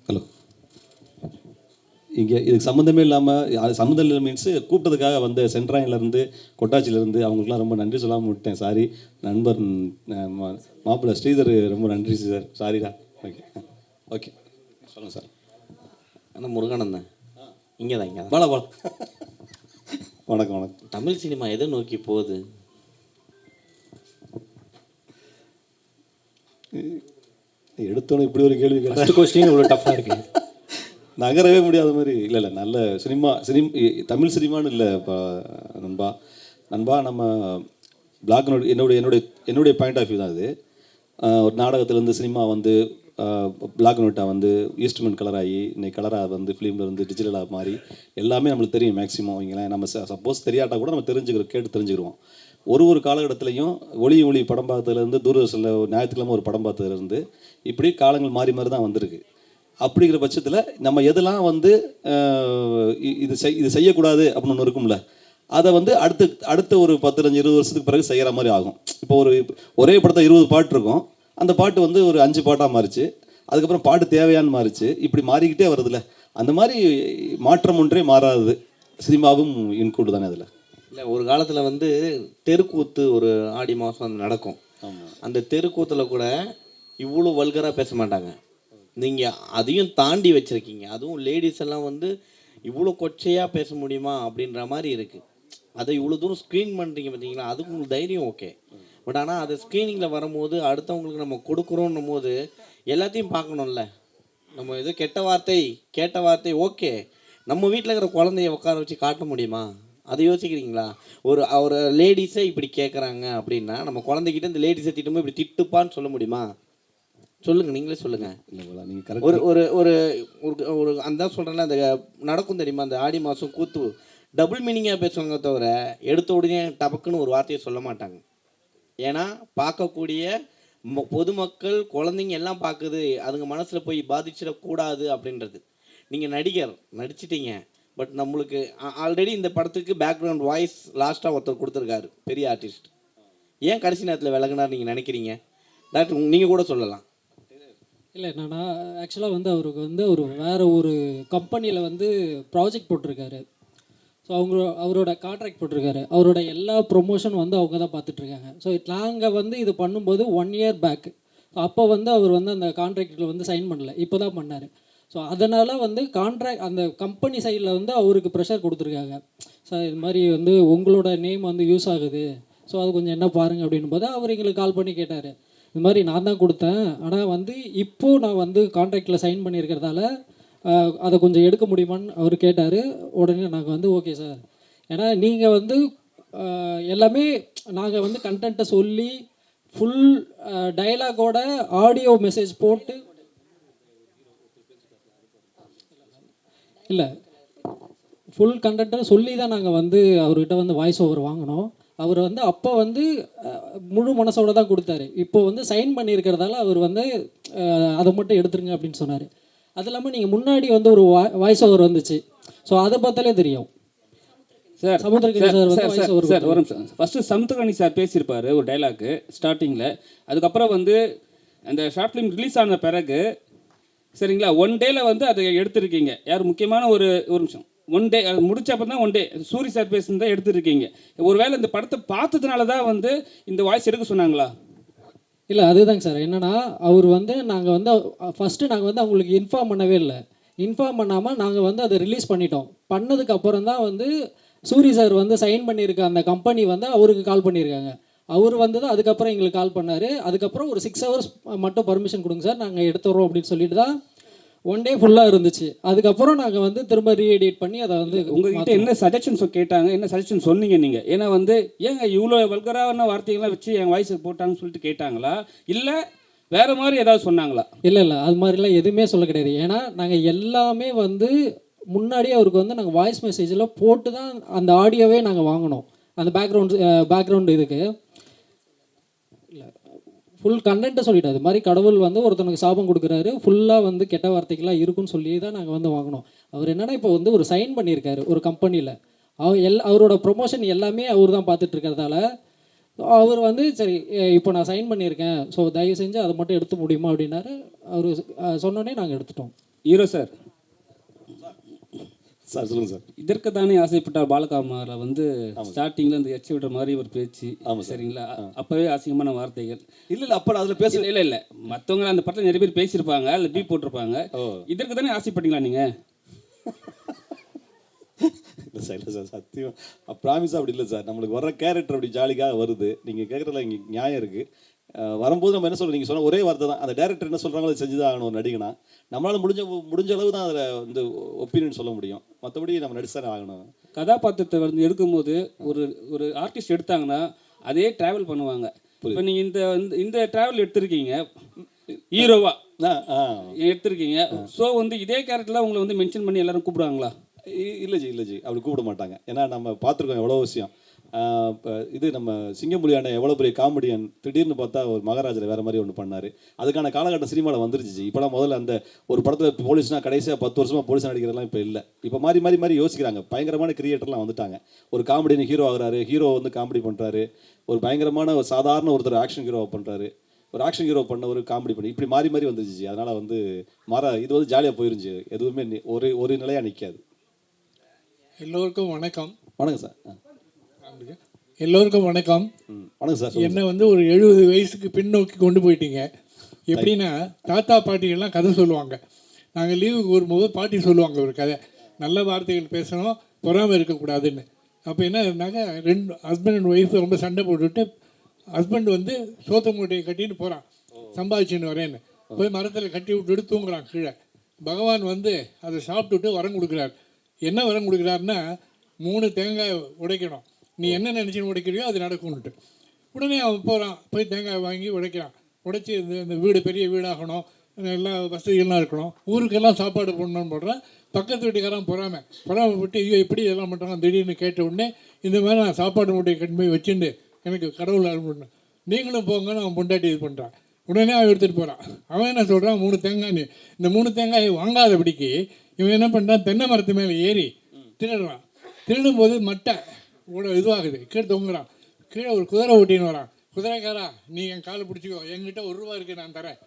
ஹலோ, இங்கே இதுக்கு சம்மந்தமே இல்லாமல், சம்மந்தம் இல்லை மீன்ஸு கூப்பிட்டதுக்காக வந்து சென்ட்ராயிலேருந்து கொட்டாச்சிலேருந்து அவங்களுக்குலாம் ரொம்ப நன்றி சொல்லாமல் விட்டேன். சாரி. நண்பர் மாப்பிள்ளை ஸ்ரீதர் ரொம்ப நன்றி சார். சாரிடா. ஓகே சொல்லுங்கள் சார். ஆனால் முருகானந்தன் இங்கே தான் வணக்கம். தமிழ் சினிமா எதை நோக்கி போகுது? எடுத்தோன்னே இப்படி ஒரு கேள்வி கேட்டேன். கொஸ்டின் இவ்வளோ டஃப்பாக இருக்கு, நகரவே முடியாத மாதிரி. இல்லை நல்ல தமிழ் சினிமான்னு இல்லை இப்போ நண்பா நம்ம பிளாக் நோட் என்னுடைய பாயிண்ட் ஆஃப் வியூ தான் இது. ஒரு நாடகத்துலேருந்து சினிமா வந்து பிளாக் நோட்டாக வந்து ஈஸ்ட்மெண்ட் கலராகி இன்னைக்கு கலராக வந்து ஃபிலிமில் இருந்து டிஜிட்டலாக மாறி எல்லாமே நம்மளுக்கு தெரியும் மேக்ஸிமம். அவங்களேன் நம்ம சப்போஸ் தெரியாட்டா கூட நம்ம கேட்டு தெரிஞ்சுக்கிறோம். ஒரு காலகட்டத்துலையும் ஒளி படம் பார்த்ததுலேருந்து, தூரதர்ஷனில் ஞாயிற்றுக்கிழமை ஒரு படம் பார்த்ததுலேருந்து இப்படி காலங்கள் மாறி தான் வந்திருக்கு. அப்படிங்கிற பட்சத்தில் நம்ம எதெல்லாம் வந்து இது செய்யக்கூடாது அப்படின்னு ஒன்று இருக்கும்ல, அதை வந்து அடுத்த ஒரு 10-20 வருஷத்துக்கு பிறகு செய்கிற மாதிரி ஆகும். இப்போ ஒரே படத்தை 20 பாட்டு இருக்கும், அந்த பாட்டு வந்து ஒரு 5 பாட்டாக மாறிச்சு. அதுக்கப்புறம் பாட்டு தேவையான்னு மாறிச்சு, இப்படி மாறிக்கிட்டே வருதுல்ல. அந்த மாதிரி மாற்றம் ஒன்றே மாறாதது, சினிமாவும் இன்க்ளூட் தானே அதில். இல்லை, ஒரு காலத்தில் வந்து தெருக்கூத்து ஒரு ஆடி மாதம் நடக்கும். அந்த தெருக்கூத்தில் கூட இவ்வளோ வல்கராக பேச மாட்டாங்க. நீங்கள் அதையும் தாண்டி வச்சுருக்கீங்க. அதுவும் லேடிஸ் எல்லாம் வந்து இவ்வளோ கொச்சையாக பேச முடியுமா அப்படின்ற மாதிரி இருக்குது. அதை இவ்வளோ தூரம் ஸ்க்ரீன் பண்ணுறீங்க பார்த்தீங்களா, அதுக்கு உங்களுக்கு தைரியம் ஓகே. பட் ஆனால் அதை ஸ்க்ரீனிங்கில் வரும்போது அடுத்தவங்களுக்கு நம்ம கொடுக்குறோன்னும் போது எல்லாத்தையும் பார்க்கணும்ல. நம்ம ஏதோ கேட்ட வார்த்தை ஓகே, நம்ம வீட்டில் இருக்கிற குழந்தைய உட்கார வச்சு காட்ட முடியுமா? அதை யோசிக்கிறீங்களா? ஒரு லேடிஸை இப்படி கேட்குறாங்க அப்படின்னா நம்ம குழந்தைகிட்ட இந்த லேடிஸை திட்டுமோ இப்படி திட்டுப்பான்னு சொல்ல முடியுமா? சொல்லுங்கள், நீங்களே சொல்லுங்கள். நீங்கள் ஒரு ஒரு ஒரு ஒரு அந்த சொல்கிறேன்ல, அந்த நடக்கும் தெரியுமா, அந்த ஆடி மாதம் கூத்து டபுள் மீனிங்காக பேசுவாங்க தவிர எடுத்த உடனே டபக்குன்னு ஒரு வார்த்தையை சொல்ல மாட்டாங்க. ஏன்னா பார்க்கக்கூடிய பொதுமக்கள் குழந்தைங்க எல்லாம் பார்க்குது, அதுங்க மனசில் போய் பாதிச்சிடக்கூடாது அப்படின்றது. நீங்கள் நடிகர் நடிச்சிட்டீங்க, பட் நம்மளுக்கு ஆல்ரெடி இந்த படத்துக்கு பேக்ரவுண்ட் வாய்ஸ் லாஸ்ட்டாக ஒருத்தர் கொடுத்துருக்காரு, பெரிய ஆர்டிஸ்ட். ஏன் கடைசி நேரத்தில் விலகுனார் நீங்கள் நினைக்கிறீங்க? டாக்டர் நீங்கள் கூட சொல்லலாம். இல்லை, என்னன்னா ஆக்சுவலாக வந்து அவருக்கு வந்து வேறு ஒரு கம்பெனியில் வந்து ப்ராஜெக்ட் போட்டிருக்காரு. ஸோ அவரோட கான்ட்ராக்ட் போட்டிருக்காரு. அவரோட எல்லா ப்ரொமோஷன் வந்து அவங்க தான் பார்த்துட்ருக்காங்க. ஸோ நாங்கள் வந்து இது பண்ணும்போது 1 year பேக். ஸோ அப்போ வந்து அவர் வந்து அந்த கான்ட்ராக்டில் வந்து சைன் பண்ணல, இப்போ தான் பண்ணார். ஸோ அதனால் வந்து அந்த கம்பெனி சைடில் வந்து அவருக்கு ப்ரெஷர் கொடுத்துருக்காங்க. ஸோ இது மாதிரி வந்து உங்களோட நேம் வந்து யூஸ் ஆகுது, ஸோ அது கொஞ்சம் என்ன பாருங்கள் அப்படின்னும் போது அவர் எங்களுக்கு கால் பண்ணி கேட்டார். இது மாதிரி நான் தான் கொடுத்தேன், ஆனால் வந்து இப்போது நான் வந்து கான்ட்ராக்டில் சைன் பண்ணியிருக்கிறதால அதை கொஞ்சம் எடுக்க முடியுமான்னு அவர் கேட்டார். உடனே நாங்கள் வந்து ஓகே சார், ஏன்னா நீங்கள் வந்து எல்லாமே நாங்கள் வந்து கண்டென்ட்டை சொல்லி ஃபுல் டயலாகோட ஆடியோ மெசேஜ் போட்டு இல்லை, ஃபுல் கண்டென்ட்டை சொல்லி தான் நாங்கள் வந்து அவர்கிட்ட வந்து வாய்ஸ் ஓவர் வாங்கினோம். அவர் வந்து அப்போ வந்து முழு மனசோடு தான் கொடுத்தாரு. இப்போ வந்து சைன் பண்ணியிருக்கிறதால அவர் வந்து அதை மட்டும் எடுத்துருங்க அப்படின்னு சொன்னார். அது இல்லாமல் நீங்கள் முன்னாடி வந்து ஒரு வாய்ஸ் ஓவர் வந்துச்சு, ஸோ அதை பார்த்தாலே தெரியும். சார் சமுத்திரகனி சார் வந்து வாய்ஸ் ஓவர் சார் ஒரு நிமிஷம். ஃபஸ்ட்டு சமுத்திரகனி சார் பேசியிருப்பார் ஒரு டைலாக்கு ஸ்டார்டிங்கில். அதுக்கப்புறம் வந்து அந்த ஷார்ட் ஃபிலிம் ரிலீஸ் ஆன பிறகு சரிங்களா, 1 day வந்து அதை எடுத்திருக்கீங்க. யார் முக்கியமான ஒரு நிமிஷம், 1 day அது முடிச்சப்போ தான் 1 day சூரி சார் பேசுனதை எடுத்துருக்கீங்க. ஒருவேளை இந்த படத்தை பார்த்ததுனால தான் வந்து இந்த வாய்ஸ் எடுக்க சொன்னாங்களா? இல்லை, அதுதாங்க சார். என்னென்னா அவர் வந்து நாங்கள் வந்து ஃபஸ்ட்டு நாங்கள் வந்து அவங்களுக்கு இன்ஃபார்ம் பண்ணவே இல்லை. இன்ஃபார்ம் பண்ணாமல் நாங்கள் வந்து அதை ரிலீஸ் பண்ணிட்டோம். பண்ணதுக்கு அப்புறம் தான் வந்து சூரி சார் வந்து சைன் பண்ணியிருக்க அந்த கம்பெனி வந்து அவருக்கு கால் பண்ணியிருக்காங்க. அவர் வந்து தான் அதுக்கப்புறம் எங்களுக்கு கால் பண்ணார். அதுக்கப்புறம் ஒரு 6 hours மட்டும் பர்மிஷன் கொடுங்க சார், நாங்கள் எடுத்துடுறோம் அப்படின்னு சொல்லிட்டு தான் 1 day ஃபுல்லாக இருந்துச்சு. அதுக்கப்புறம் நாங்கள் வந்து திரும்ப ரீஎடிட் பண்ணி அதை வந்து உங்ககிட்ட என்ன சஜஷன்ஸ் கேட்டாங்க, என்ன சஜஷன் சொன்னீங்க நீங்கள்? ஏன்னா வந்து ஏங்க இவ்வளோ வல்கரான வார்த்தைகள்லாம் வச்சு என் வாய்ஸை போட்டாங்கன்னு சொல்லிட்டு கேட்டாங்களா, இல்லை வேறு மாதிரி ஏதாவது சொன்னாங்களா? இல்லை, அது மாதிரிலாம் எதுவுமே சொல்ல கிடையாது. ஏன்னா நாங்கள் எல்லாமே வந்து முன்னாடியே அவருக்கு வந்து நாங்கள் வாய்ஸ் மெசேஜில் போட்டு தான் அந்த ஆடியோவே நாங்கள் வாங்கினோம். அந்த பேக்ரவுண்டு இதுக்கு இல்லை, ஃபுல் கண்டென்ட்டை சொல்லிட்டு அது மாதிரி கடவுள் வந்து ஒருத்தனுக்கு சாபம் கொடுக்குறாரு, ஃபுல்லாக வந்து கெட்ட வார்த்தைகள்லாம் இருக்குன்னு சொல்லி தான் நாங்கள் வந்து வாங்கினோம். அவர் என்னென்னா இப்போ வந்து ஒரு சைன் பண்ணியிருக்காரு ஒரு கம்பெனியில். அவரோட ப்ரொமோஷன் எல்லாமே அவர் தான் பார்த்துட்டு இருக்கிறதால அவர் வந்து சரி இப்போ நான் சைன் பண்ணியிருக்கேன், ஸோ தயவு செஞ்சு அதை மட்டும் எடுத்து முடியுமா அப்படின்னாரு. அவர் சொன்னோடனே நாங்கள் எடுத்துட்டோம். ஹீரோ சார் சார் சொல்லுங்கள் சார். இதற்கு தானே ஆசைப்பட்டார் பாலகாமாரில் வந்து ஸ்டார்டிங்கில் இந்த எச்ச விடுற மாதிரி ஒரு பேச்சு. ஆமாம் சரிங்களா, அப்போவே அசிங்கமான வார்த்தைகள். இல்லை அப்போ அதில் பேச இல்லை மற்றவங்க அந்த படத்தில் நிறைய பேர் பேசியிருப்பாங்க, அதில் பீப் போட்டிருப்பாங்க. இதற்கு தானே ஆசைப்பட்டீங்களா நீங்கள்? இல்லை சார், இல்லை சார், சத்தியம் ப்ராமிஸாக அப்படி இல்லை சார். நம்மளுக்கு வர்ற கேரக்டர் அப்படி ஜாலிக்காக வருது. நீங்கள் கேட்குறதுல இங்கே நியாயம் இருக்குது. வரும்போது நம்ம என்ன சொல்கிறோம், நீங்கள் சொன்ன ஒரே வார்த்தை தான், அந்த டேரக்டர் என்ன சொல்கிறாங்களோ அதை செஞ்சு தான் ஆகணும் ஒரு நடிகனா. நம்மளால் முடிஞ்ச அளவு தான் அதில் வந்து ஒப்பீனியன் சொல்ல முடியும், மற்றபடி நம்ம நடிச்சு ஆகணும். கதாபாத்திரத்தை வந்து எடுக்கும்போது ஒரு ஆர்டிஸ்ட் எடுத்தாங்கன்னா அதே ட்ராவல் பண்ணுவாங்க. இப்போ நீங்கள் இந்த ட்ராவல் எடுத்திருக்கீங்க, ஹீரோவா எடுத்திருக்கீங்க. ஸோ வந்து இதே கேரக்டர்லாம் உங்களை வந்து மென்ஷன் பண்ணி எல்லாரும் கூப்பிடுவாங்களா? இல்லை ஜி அப்படி கூப்பிட மாட்டாங்க. ஏன்னா நம்ம பார்த்துருக்கோம் எவ்வளோ விஷயம். இது நம்ம சிங்கம்புலியான எவ்வளோ பெரிய காமெடியன், திடீர்னு பார்த்தா ஒரு மகாராஜில் வேறு மாதிரி ஒன்று பண்ணார். அதுக்கான காலகட்டம் சினிமாவில் வந்துருச்சு. இப்போலாம் முதல்ல அந்த ஒரு படத்தில் போலீஸ்னால் கடைசியாக 10 வருஷமாக போலீஸ் நடிக்கிறதெல்லாம் இப்போ இல்லை. இப்போ மாறி யோசிக்கிறாங்க. பயங்கரமான கிரியேட்டர்லாம் வந்துட்டாங்க. ஒரு காமெடின்னு ஹீரோ ஆகுறாரு, ஹீரோ வந்து காமெடி பண்ணுறாரு. ஒரு பயங்கரமான ஒரு சாதாரண ஒருத்தர் ஆக்ஷன் ஹீரோவை பண்ணுறாரு. ஒரு ஆக்ஷன் ஹீரோ பண்ண ஒரு காமெடி பண்ணி இப்படி மாறி மாறி வந்துருச்சு. அதனால் வந்து இது வந்து ஜாலியாக போயிருந்துச்சு. எதுவுமே ஒரு நிலையாக நிற்காது. எல்லோருக்கும் வணக்கம். வணக்கம் சார். எல்லோருக்கும் வணக்கம். வணக்கம் சார். என்னை வந்து ஒரு 70 வயசுக்கு பின்னோக்கி கொண்டு போயிட்டீங்க. எப்படின்னா தாத்தா பாட்டிகள்லாம் கதை சொல்லுவாங்க. நாங்கள் லீவுக்கு வரும்போது பாட்டி சொல்லுவாங்க ஒரு கதை, நல்ல வார்த்தைகள் பேசணும், பொறாமல் இருக்கக்கூடாதுன்னு. அப்போ என்ன இருந்தாங்க, 2 ஹஸ்பண்ட் அண்ட் ஒய்ஃப் ரொம்ப சண்டை போட்டுவிட்டு ஹஸ்பண்ட் வந்து சோத்த மூட்டையை கட்டின்னு போகிறான், சம்பாதிச்சுன்னு வரேன்னு போய் மரத்தில் கட்டி விட்டுட்டு தூங்குறான் கீழே. பகவான் வந்து அதை சாப்பிட்டுட்டு வரம் கொடுக்குறார். என்ன வரம் கொடுக்குறாருன்னா 3 தேங்காய் உடைக்கணும், நீ என்ன நினச்சின்னு உடைக்கிறியோ அது நடக்கும்னுட்டு. உடனே அவன் போகிறான், போய் தேங்காய் வாங்கி உடைக்கிறான். உடைச்சி இந்த வீடு பெரிய வீடாகணும், எல்லா வசதிகள்லாம் இருக்கணும், ஊருக்கெல்லாம் சாப்பாடு போடணும்னு போடுறான். பக்கத்து வீட்டுக்காரன் பொறாமைப்பட்டு ஐயோ இப்படி இதெல்லாம் பண்ணுறாங்க திடீர்னு கேட்ட உடனே இந்த மாதிரி நான் சாப்பாடு மூட்டையை கட்டி போய் வச்சுட்டு எனக்கு கடவுள் அனுப்பிடணும், நீங்களும் போங்கன்னு அவன் பொண்டாட்டி இது பண்ணுறான். உடனே அவன் எடுத்துகிட்டு போகிறான். அவன் என்ன சொல்கிறான், 3 தேங்காய், இந்த 3 தேங்காயை வாங்காதபடிக்கு இவன் என்ன பண்ணுறான், தென்னை மரத்து மேலே ஏறி திருடுறான். திருடும்போது மட்டை இதுவாகுது, கீழே தொங்குறான். கீழே ஒரு குதிரை ஓட்டின்னு வரான். குதிரைக்காரா நீ என் காலை பிடிச்சிக்கோ, என்கிட்ட 1 ரூபா இருக்குது நான் தரேன்.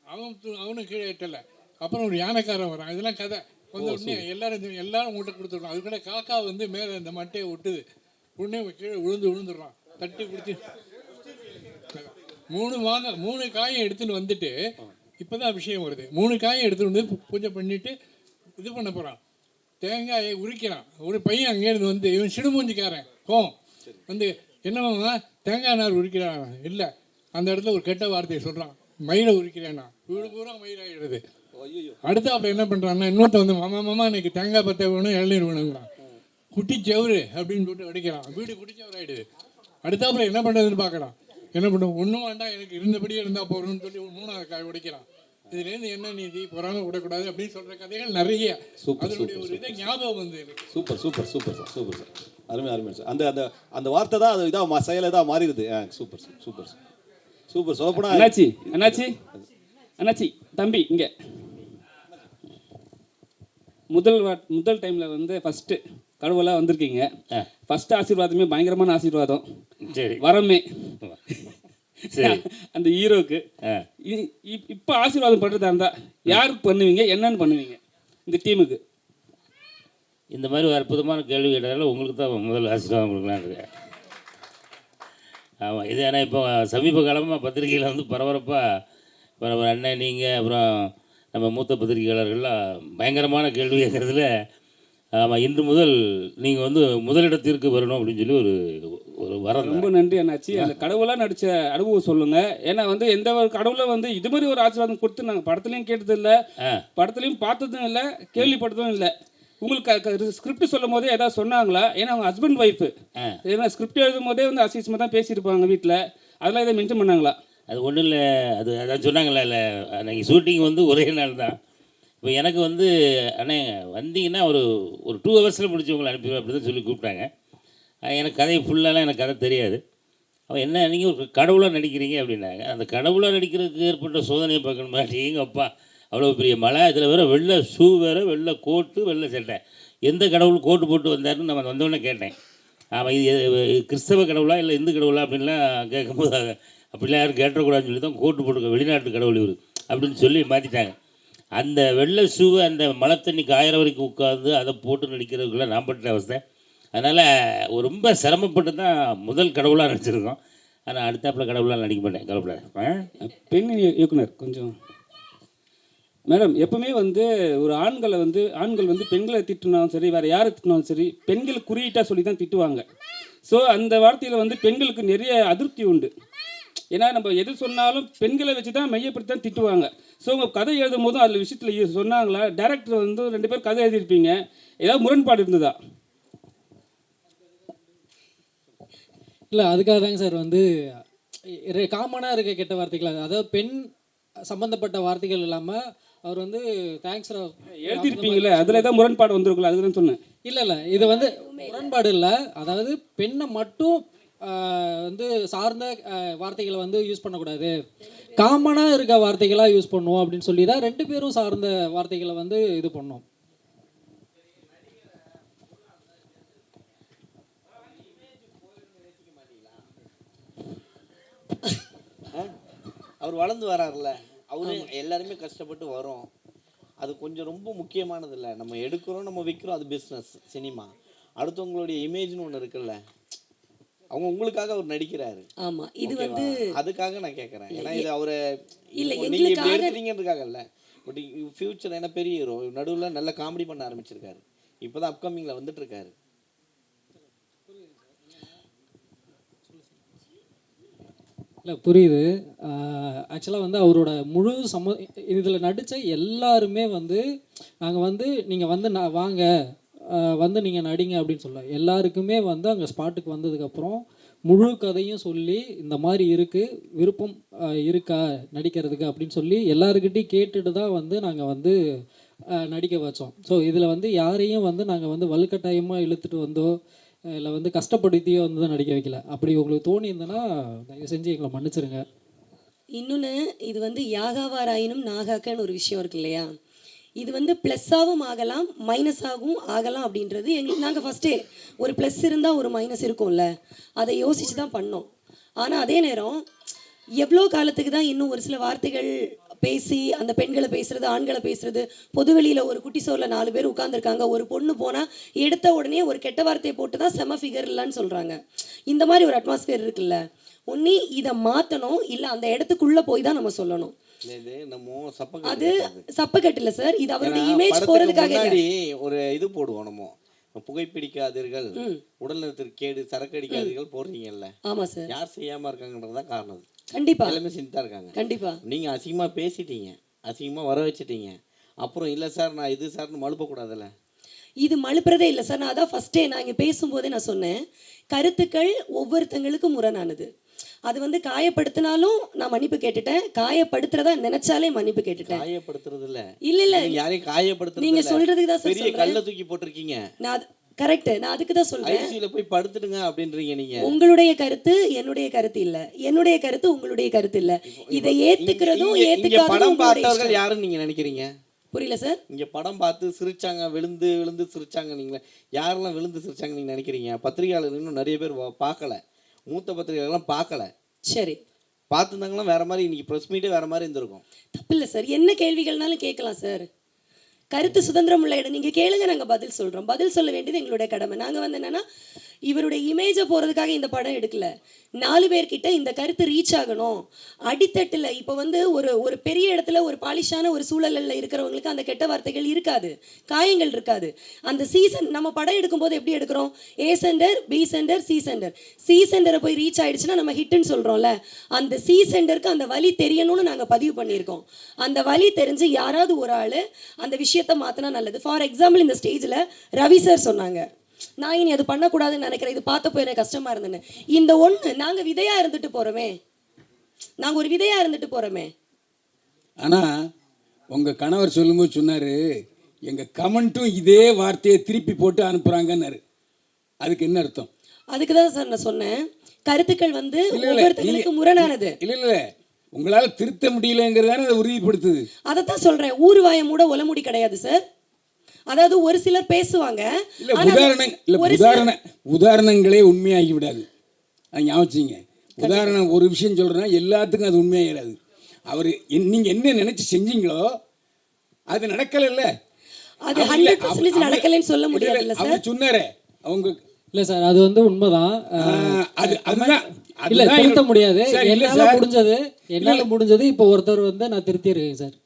அவனும் கீழே எட்டலை. அப்புறம் ஒரு யானைக்காரன் வரான். இதெல்லாம் கதை வந்த உடனே எல்லாரும் உங்கள்கிட்ட கொடுத்துட்றான். அது கூட காக்கா வந்து மேலே இந்த மட்டையை ஒட்டுது. உடனே கீழே விழுந்துடுறான். தட்டி பிடிச்சி 3 காயை எடுத்துன்னு வந்துட்டு இப்போ தான் விஷயம் வருது. 3 காயை எடுத்துகிட்டு வந்து பூஜை பண்ணிவிட்டு இது பண்ண போகிறான். தேங்காயை உரிக்கிறான். ஒரு பையன் அங்கேருந்து வந்து இவன் சிடுமூஞ்சிக்காரன் வந்து என்னம்மா தேங்காய் நார் உரிக்கிறான். இல்லை, அந்த இடத்துல ஒரு கெட்ட வார்த்தையை சொல்கிறான், மயிலை உரிக்கிறேன்னா. வீடு பூரா மயிலாகிடுது. அடுத்து அப்போ என்ன பண்ணுறான்னா இன்னொருத்த வந்து மாமா இன்னைக்கு தேங்காய் பற்ற வேணும், இளநீர் வேணுங்கிறான். குட்டிச்சவரு அப்படின்னு சொல்லிட்டு அடிக்கிறான். வீடு குட்டிச்சவர் ஆகிடுது. அடுத்தாப்புல என்ன பண்ணுறதுன்னு பார்க்குறான். என்ன பண்ணுவோம், ஒன்றும் வேண்டாம் எனக்கு இருந்தபடியே இருந்தால் போகிறோம்னு சொல்லி 3ஆவது காய் உடைக்கிறான். இதுலேருந்து என்ன நீதி, பொறாம விடக்கூடாது அப்படின்னு சொல்கிற கதைகள் நிறைய. அதனுடைய ஒரு இதை ஞாபகம் வந்து super super super sir, super sir, அருமை சார். அந்த அந்த அந்த வார்த்தை தான் அது இதாக செயல் இதாக மாறிடுது. Super sir, super sir, super. சொல்லப்போனா அண்ணாச்சி தம்பி இங்கே முதல் டைமில் வந்து ஃபஸ்ட்டு கடவுளாக வந்திருக்கீங்க. ஃபஸ்ட்டு ஆசீர்வாதமே பயங்கரமான ஆசீர்வாதம். சரி, வரமே அந்த ஹீரோக்கு. இப்போ ஆசீர்வாதம் பண்ணுறதா இருந்தால் யாருக்கு பண்ணுவீங்க, என்னன்னு பண்ணுவீங்க இந்த டீமுக்கு? இந்த மாதிரி ஒரு அற்புதமான கேள்வி கேட்டதால உங்களுக்கு தான் முதல் ஆசீர்வாதம் கொடுக்கலான்னு இருக்கேன். ஆமாம், இது ஏன்னா இப்போ சமீப காலமாக பத்திரிகையில் வந்து பரபரப்பாக இப்போ நம்ம அண்ணன் நீங்கள் அப்புறம் நம்ம மூத்த பத்திரிகையாளர்கள்லாம் பயங்கரமான கேள்வி கேட்குறதுல ஆமாம், இன்று முதல் நீங்கள் வந்து முதலிடத்திற்கு வரணும் அப்படின்னு சொல்லி ஒரு வரம். ரொம்ப நன்றி அண்ணாச்சி. அந்த கடவுளாக நடித்த அனுபவம் சொல்லுங்கள். ஏன்னா வந்து எந்த ஒரு கடவுளும் வந்து இது மாதிரி ஒரு ஆசீர்வாதம் கொடுத்து நாங்கள் படத்துலையும் கேட்டதில்லை, படத்துலையும் பார்த்ததும் இல்லை, கேள்விப்பட்டதும் இல்லை. உங்களுக்கு ஸ்கிரிப்ட் சொல்லும் போதே ஏதாவது சொன்னாங்களா? ஏன்னா அவங்க ஹஸ்பண்ட் ஒய்ஃபு, ஏன்னா ஸ்கிரிப்ட் எழுதும் போதே வந்து அசிஸ்மாக தான் பேசியிருப்பாங்க வீட்டில், அதெல்லாம் எதாவது மென்ஷன் பண்ணாங்களா? அது ஒன்றும் இல்லை, அதான் சொன்னாங்களா, இல்லை அன்றைக்கி ஷூட்டிங் வந்து ஒரே நாள் தான். இப்போ எனக்கு வந்து அண்ணே வந்தீங்கன்னா ஒரு 2 ஹவர்ஸில் முடிச்சு உங்களை அனுப்பிடுவேன் அப்படி தான் சொல்லி கூப்பிட்டாங்க. எனக்கு கதை ஃபுல்லாலாம் எனக்கு கதை தெரியாது. அவன் என்ன நீங்கள் ஒரு கடவுளாக நடிக்கிறீங்க அப்படின்னாங்க. அந்த கடவுளாக நடிக்கிறதுக்கு ஏற்பட்ட சோதனையை பார்க்கணுமா? எங்கள் அப்பா அவ்வளோ பெரிய மழை, இதில் வேறு வெள்ளை ஷூ வேறு, வெள்ளை கோட்டு, வெள்ளை சட்டை. எந்த கடவுள் கோட்டு போட்டு வந்தாருன்னு நம்ம வந்தோடனே கேட்டேன். ஆமாம், இது கிறிஸ்தவ கடவுளா இல்லை இந்து கடவுளா அப்படின்லாம் கேட்கும்போது அப்படிலாம் யாரும் கேட்டக்கூடாதுன்னு சொல்லி தான் கோட்டு போட்டு வெளிநாட்டு கடவுள் இவர் அப்படின்னு சொல்லி மாற்றிட்டாங்க. அந்த வெள்ளை ஷூவை அந்த மழை தண்ணி காயிற வரைக்கும் உட்காந்து அதை போட்டு நடிக்கிறதுக்குள்ளே நான் பட்ட அவஸ்தை. அதனால் ரொம்ப சிரமப்பட்டு தான் முதல் கடவுளாக நடிச்சிருக்கோம். ஆனால் அடுத்தாப்பில் கடவுளாக நடிக்க மாட்டேன், கவலைப்படாது. பெண் இயக்குனர் கொஞ்சம் மேடம், எப்பவுமே வந்து ஒரு ஆண்கள் வந்து பெண்களை திட்டினாலும் சரி, வேறு யாரை திட்டினாலும் சரி, பெண்கள் குறியீட்டாக சொல்லி தான் திட்டுவாங்க. ஸோ அந்த வார்த்தையில் வந்து பெண்களுக்கு நிறைய அதிருப்தி உண்டு. ஏன்னா நம்ம எது சொன்னாலும் பெண்களை வச்சு தான் மையப்படுத்தி தான் திட்டுவாங்க. ஸோ உங்கள் கதை எழுதும் போதும் அதில் விஷயத்தில் சொன்னாங்களா? டைரக்டர் வந்து 2 பேர் கதை எழுதியிருப்பீங்க, ஏதாவது முரண்பாடு இருந்ததா? இல்லை, அதுக்காக தாங்க சார் வந்து காமனாக இருக்க கெட்ட வார்த்தைகள், அதாவது பெண் சம்மந்தப்பட்ட வார்த்தைகள் இல்லாமல் அவர் வந்து தேங்க்ஸ் எழுதியிருப்பீங்களே, அதில் ஏதாவது முரண்பாடு வந்துருக்குல்ல, அதுதான் சொன்னேன். இல்லை, இது வந்து முரண்பாடு இல்லை. அதாவது பெண்ணை மட்டும் வந்து சார்ந்த வார்த்தைகளை வந்து யூஸ் பண்ணக்கூடாது, காமனாக இருக்க வார்த்தைகளாக யூஸ் பண்ணுவோம் அப்படின்னு சொல்லி தான் 2 பேரும் சார்ந்த வார்த்தைகளை வந்து இது பண்ணோம். அவர் வளர்ந்து வராருல்ல, அவரு எல்லாருமே கஷ்டப்பட்டு வரோம். அது கொஞ்சம் ரொம்ப முக்கியமானது இல்லை. நம்ம எடுக்கிறோம், நம்ம விற்கிறோம், அது பிஸ்னஸ். சினிமா அடுத்தவங்களுடைய இமேஜ்னு ஒன்று இருக்குல்ல, அவங்க உங்களுக்காக அவர் நடிக்கிறாரு. ஆமா, இது வந்து அதுக்காக நான் கேட்குறேன். ஏன்னா இது அவரை இல்ல நீங்கள் இப்படி எடுத்துட்டீங்கன்றதுக்காகல்ல, பட் ஃபியூச்சர் ஏன்னா பெரிய ஹீரோ, நடுவில் நல்ல காமெடி பண்ண ஆரம்பிச்சிருக்காரு. இப்போ தான் அப்கமிங்கில் வந்துட்டு இருக்காரு. இல்லை புரியுது. ஆக்சுவலாக வந்து அவரோட முழு இதில் நடித்த எல்லாருமே வந்து நாங்கள் வந்து நீங்கள் வந்து வாங்க வந்து நீங்கள் நடிங்க அப்படின்னு சொல்ல எல்லாருக்குமே வந்து அங்கே ஸ்பாட்டுக்கு வந்ததுக்கப்புறம் முழு கதையும் சொல்லி இந்த மாதிரி இருக்குது, விருப்பம் இருக்கா நடிக்கிறதுக்கு அப்படின்னு சொல்லி எல்லாருக்கிட்டையும் கேட்டுட்டு தான் வந்து நாங்கள் வந்து நடிக்க வச்சோம். ஸோ இதில் வந்து யாரையும் வந்து நாங்கள் வந்து வலுக்கட்டாயமாக இழுத்துட்டு வந்தோ இல்லை வந்து கஷ்டப்படுத்தியோ வந்து தான் நடிக்க வைக்கல. அப்படி உங்களுக்கு தோணி இருந்ததுன்னா தயவு செஞ்சு எங்களை மன்னிச்சிருங்க. இன்னொன்று, இது வந்து யாகாவாராயினும் நாகாக்கன்னு ஒரு விஷயம் இருக்கு இல்லையா, இது வந்து ப்ளஸ்ஸாகவும் ஆகலாம் மைனஸாகவும் ஆகலாம் அப்படின்றது நாங்கள் ஃபஸ்ட்டே ஒரு ப்ளஸ் இருந்தால் ஒரு மைனஸ் இருக்கும்ல, அதை யோசித்து தான் பண்ணோம். ஆனால் அதே நேரம் எவ்வளோ காலத்துக்கு தான் இன்னும் ஒரு சில வார்த்தைகள் பேசி அந்த பெண்களை பேசுறது, ஆண்களை பேசுறது, பொதுவெளியில் ஒரு குட்டி சோரில் 4 பேர் உட்காந்துருக்காங்க, ஒரு பொண்ணு போனால் எடுத்த உடனே ஒரு கெட்ட வார்த்தையை போட்டு தான் செம ஃபிகர் இல்லைன்னு சொல்கிறாங்க. இந்த மாதிரி ஒரு அட்மாஸ்பியர் இருக்குல்ல, ஒன்று இதை மாற்றணும், இல்லை அந்த இடத்துக்குள்ளே போய் தான் நம்ம சொல்லணும். அது சப்பக்கட்டு இல்லை சார், இது அவருடைய இமேஜ் போகிறதுக்காக ஒரு இது போடுவோம். நம்ம புகைப்பிடிக்காதீர்கள், உடல் நலத்திற்கு கேடு, சரக்கு அடிக்காதீர்கள் போடுறீங்கல்ல. ஆமா சார், யார் செய்யாம இருக்காங்கன்றதுதான் காரணம். கண்டிப்பா எல்லாமே செஞ்சுதான் இருக்காங்க. கண்டிப்பா நீங்க அசிங்கமா பேசிட்டீங்க, அசிங்கமா வர வச்சுட்டீங்க, அப்புறம் இல்லை சார் நான் இது சார்னு மழுப்பக்கூடாதுல்ல. இது மழுப்புறதே இல்லை சார். நான் அதான் ஃபஸ்ட்டே நான் இங்கே பேசும்போதே நான் சொன்னேன், கருத்துக்கள் ஒவ்வொருத்தங்களுக்கும் முரணானது. அது வந்து காயப்படுத்தினாலும் நான் மன்னிப்பு கேட்டுட்டேன், காயப்படுத்துறதா நினைச்சாலே மன்னிப்பு கேட்டுட்டேன். காயப்படுத்துறது இல்ல இல்ல யாரையும் காயப்படுத்துறது நீங்க சொல்றதுக்கு தான் பெரிய கல்ல தூக்கி போட்டிருக்கீங்க. நான் கரெக்ட், நான் அதுக்கு தான் சொல்றேன். ஐசியூல போய் படுத்துடுங்க அப்படின்றீங்க நீங்க. உங்களுடைய கருத்து என்னுடைய கருத்து இல்ல, என்னுடைய கருத்து உங்களுடைய கருத்து இல்ல. இதை ஏத்துக்கிறதும் ஏத்துக்காததும் படம் பார்த்தவர்கள் யாருன்னு நீங்க நினைக்கிறீங்க? புரியல சார். இங்க படம் பார்த்து சிரிச்சாங்க, விழுந்து விழுந்து சிரிச்சாங்க, நீங்க யாரெல்லாம் விழுந்து சிரிச்சாங்க நீங்க நினைக்கிறீங்க? பத்திரிகையாளர் இன்னும் நிறைய பேர் பார்க்கல, மூத்த பத்திரிகையாளர்லாம் பார்க்கல. சரி, பார்த்துருந்தாங்கன்னா வேற மாதிரி இன்னைக்கு ப்ரெஸ் மீட்டே வேற மாதிரி இருந்திருக்கும். தப்பு இல்லை சார், என்ன கேள்விகள்னாலும் கேட்கலாம் சார். கருத்து சுதந்திரம் உள்ள இடம், நீங்கள் கேளுங்க, நாங்கள் பதில் சொல்கிறோம். பதில் சொல்ல வேண்டியது எங்களுடைய கடமை. நாங்கள் வந்து என்னென்னா இவருடைய இமேஜை போகிறதுக்காக இந்த படம் எடுக்கல. 4 பேர்கிட்ட இந்த கருத்து ரீச் ஆகணும். அடித்தட்டில் இப்போ வந்து ஒரு பெரிய இடத்துல ஒரு பாலிஷான ஒரு சூழலில் இருக்கிறவங்களுக்கு அந்த கெட்ட வார்த்தைகள் இருக்காது, காயங்கள் இருக்காது. அந்த சீசன் நம்ம படம் எடுக்கும்போது எப்படி எடுக்கிறோம்? A centre, B centre, C centre. C சென்டரை போய் ரீச் ஆகிடுச்சுன்னா நம்ம ஹிட்டுன்னு சொல்கிறோம்ல, அந்த C சென்டருக்கு அந்த வலி தெரியணும்னு நாங்கள் பதிவு பண்ணியிருக்கோம். அந்த வலி தெரிஞ்சு யாராவது ஒரு ஆள் அந்த விஷயத்தை மாற்றினா நல்லது. ஃபார் எக்ஸாம்பிள் இந்த ஸ்டேஜில் ரவி சார் சொன்னாங்க, நான் இனி அது பண்ணக்கூடாதுன்னு நினைக்கிறேன், இது பார்த்தப்போ எனக்கு கஷ்டமாக இருந்தேன்னு. இந்த ஒன்று நாங்கள் விதையாக இருந்துட்டு போகிறோமே, நாங்கள் ஒரு விதையாக இருந்துட்டு போகிறோமே. ஆனால் உங்கள் கணவர் சொல்லும்போது சொன்னார், எங்கள் கமெண்ட்டும் இதே வார்த்தையை திருப்பி போட்டு அனுப்புகிறாங்கன்னாரு. அதுக்கு என்ன அர்த்தம்? அதுக்கு தான் சார் நான் சொன்னேன், கருத்துக்கள் வந்து ஒவ்வொருத்தங்களுக்கு முரணானது. இல்லை உங்களால் திருத்த முடியலங்கிறதான அதை உறுதிப்படுத்துது. அதைத்தான் சொல்கிறேன், ஊர்வாய மூட ஒலமுடி கிடையாது சார். அதாவது ஒரு சிலர் பேசுவாங்க, உதாரணங்களே உண்மையாகி விடாது. ஞாபகம், உதாரணம் ஒரு விஷயம் சொல்றேன்னா எல்லாத்துக்கும் அது உண்மையாகிடாது. அவர் நீங்க என்ன நினைச்சு செஞ்சீங்களோ அது நடக்கல, அது 100% நடக்கலன்னு சொல்ல முடியாது சார். சொன்னாரே அவங்க இல்லை சார், அது வந்து உண்மைதான். அதுதான் இல்லை திருத்த முடியாது. என்னால் முடிஞ்சது இப்போ ஒருத்தர் வந்து நான் திருத்தியிருக்கேன் சார்.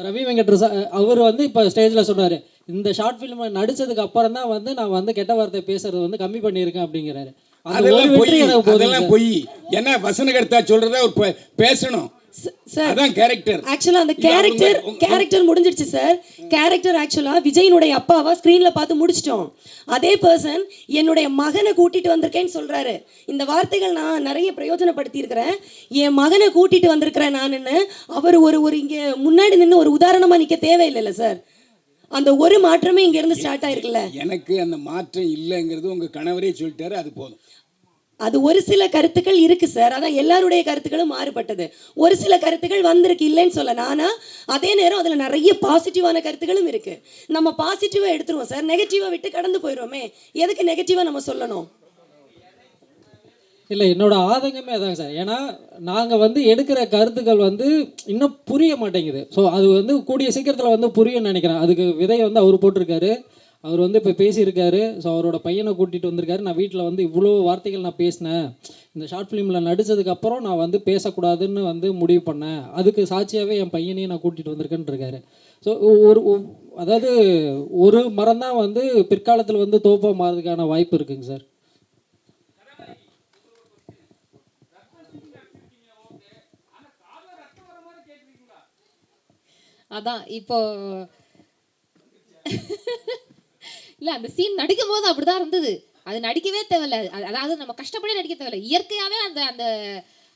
ரவி வெங்கட் சார் அவர் வந்து இப்போ ஸ்டேஜில் சொன்னார், இந்த ஷார்ட் ஃபிலிம் நடித்ததுக்கு அப்புறம் தான் வந்து நான் வந்து கெட்ட வார்த்தை பேசுறது வந்து கம்மி பண்ணியிருக்கேன் அப்படிங்கிறாரு. அதெல்லாம் பொய். என்ன வசனகர்த்தா சொல்றத ஒரு பேசணும். ஆக்சுவலா அந்த கேரக்டர் முடிஞ்சிடுச்சு சார். கேரக்டர் ஆக்சுவலா விஜயனுடைய அப்பாவா ஸ்கிரீன்ல பார்த்து முடிச்சிட்டோம். அதே பர்சன் என்னுடைய மகனை கூட்டிட்டு வந்திருக்கேன்னு சொல்றாரு. இந்த வார்த்தைகள் நான் நிறைய பிரயோஜனப்படுத்தி இருக்கிறேன். என் மகனை கூட்டிட்டு வந்திருக்கிறேன் நானுன்னு அவர் ஒரு இங்க முன்னாடி நின்று ஒரு உதாரணமா நிக்க தேவையில்லைல்ல சார். அந்த ஒரு மாற்றமே இங்க இருந்து ஸ்டார்ட் ஆயிருக்குல்ல. எனக்கு அந்த மாற்றம் இல்லைங்கிறது உங்க கணவரே சொல்லிட்டாரு, அது போதும். அது ஒரு சில கருத்துக்கள் இருக்கு சார், அதான் எல்லாருடைய கருத்துக்களும் மாறுபட்டது. ஒரு சில கருத்துக்கள் வந்திருக்கு, இல்லைன்னு சொல்ல. நானா அதே நேரம் அதில் நிறைய பாசிட்டிவான கருத்துக்களும் இருக்கு. நம்ம பாசிட்டிவாக எடுத்துருவோம் சார், நெகட்டிவாக விட்டு கடந்து போயிடுவோமே. எதுக்கு நெகட்டிவாக நம்ம சொல்லணும்? இல்லை, என்னோட ஆதங்கமே அதாங்க சார். ஏன்னா நாங்கள் வந்து எடுக்கிற கருத்துக்கள் வந்து இன்னும் புரிய மாட்டேங்குது. ஸோ அது வந்து கூடிய சீக்கிரத்தில் வந்து புரியும்னு நினைக்கிறேன். அதுக்கு விதையை வந்து அவர் போட்டிருக்காரு. அவர் வந்து இப்போ பேசியிருக்காரு. ஸோ அவரோட பையனை கூட்டிகிட்டு வந்திருக்காரு. நான் வீட்டில் வந்து இவ்வளோ வார்த்தைகள் நான் பேசினேன், இந்த ஷார்ட் ஃபிலிமில் நடித்ததுக்கப்புறம் நான் வந்து பேசக்கூடாதுன்னு வந்து முடிவு பண்ணேன், அதுக்கு சாட்சியாகவே என் பையனையும் நான் கூட்டிகிட்டு வந்திருக்கேன்னு இருக்காரு. ஸோ அதாவது ஒரு மரம் தான் வந்து பிற்காலத்தில் வந்து தோப்பாக மாறதுக்கான வாய்ப்பு இருக்குங்க சார். அதான் இப்போ இல்லை, அந்த சீன் நடிக்கும் போது அப்படிதான் இருந்தது. அது நடிக்கவே தேவையில்ல. அதாவது நம்ம கஷ்டப்படி நடிக்க தேவையில்ல. இயற்கையாகவே அந்த அந்த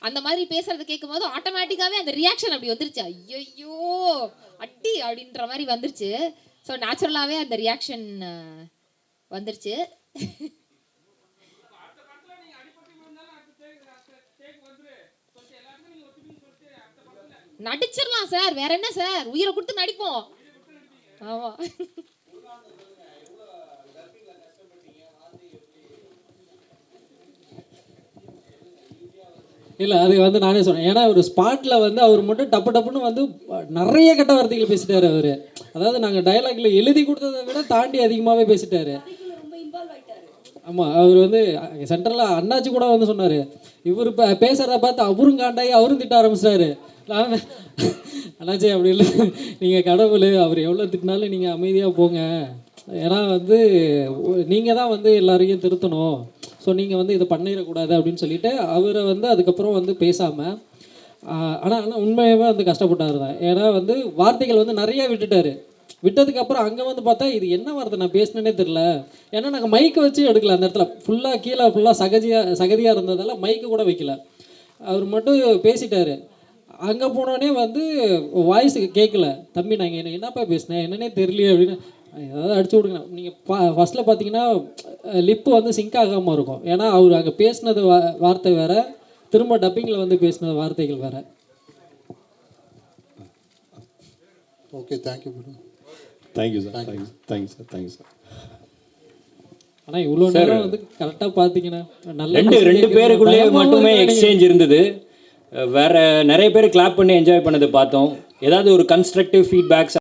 அந்த மாதிரி பேசுறது கேட்கும் போது ஆட்டோமேட்டிக்காகவே அந்த ரியாக்ஷன் அப்படி வந்துருச்சு. ஐயோ அட்டி அப்படின்ற மாதிரி வந்துருச்சு. ஸோ நேச்சுரலாகவே அந்த ரியாக்ஷன் வந்துருச்சு. நடிச்சிடலாம் சார், வேற என்ன சார், உயிரை கொடுத்து நடிப்போம். ஆமா. இல்லை, அது வந்து நானே சொன்னேன். ஏன்னா ஒரு ஸ்பாட்டில் வந்து அவர் மட்டும் டப்பு டப்புன்னு வந்து நிறைய கெட்ட வார்த்தைகள் பேசிட்டாரு அவர். அதாவது நாங்கள் டைலாக்ல எழுதி கொடுத்ததை விட தாண்டி அதிகமாகவே பேசிட்டாரு. ஆமாம், அவர் வந்து சென்ட்ரலில் அண்ணாச்சி கூட வந்து சொன்னார், இவர் பேசுகிறத பார்த்து அவரும் காண்டாகி அவரும் திட்ட ஆரம்பிச்சிட்டாரு. நான் அண்ணாச்சி அப்படி இல்லை, நீங்கள் கடவுள், அவர் எவ்வளோ திட்டினாலும் நீங்கள் அமைதியாக போங்க, ஏன்னா வந்து நீங்கள் தான் வந்து எல்லாரையும் திருத்தணும், ஸோ நீங்கள் வந்து இதை பண்ணிடக்கூடாது அப்படின்னு சொல்லிட்டு அவரை வந்து அதுக்கப்புறம் வந்து பேசாமல், ஆனால் உண்மையாகவே வந்து கஷ்டப்பட்டார் தான். ஏன்னா வந்து வார்த்தைகள் வந்து நிறைய விட்டுட்டார். விட்டதுக்கப்புறம் அங்கே வந்து பார்த்தா இது என்ன வார்த்தை நான் பேசினேனே தெரில. ஏன்னா நாங்கள் மைக்கை வச்சு எடுக்கல, அந்த இடத்துல ஃபுல்லாக கீழே ஃபுல்லாக சகதியாக இருந்ததால் மைக்கு கூட வைக்கல. அவர் மட்டும் பேசிட்டார். அங்கே போனோடனே வந்து வாய்ஸ் கேட்கல, தம்பி நாங்கள் என்னப்பா பேசினேன் என்னன்னே தெரியலையே அப்படின்னு ஏதாவது அடிச்சு விடுங்க. நீங்கள் ஃபஸ்ட்டில் பார்த்தீங்கன்னா லிப்பு வந்து சிங்க் ஆகாமல் இருக்கும். ஏன்னா அவர் அங்கே பேசினது வார்த்தை வேறு, திரும்ப டப்பிங்கில் வந்து பேசின வார்த்தைகள் வேறு. Okay, thank you madam. Thank you sir. Thank you sir. Thank you sir. ஆனால் இவ்வளோ நேரம் வந்து கரெக்டாக பார்த்தீங்கன்னா ரெண்டு பேருக்குள்ளேயே மட்டுமே எக்ஸ்சேஞ்ச் இருந்தது. வேற நிறைய பேர் கிளாப் பண்ணி என்ஜாய் பண்ணது பார்த்தோம். ஏதாவது ஒரு கன்ஸ்ட்ரக்டிவ் ஃபீட்பேக்ஸ்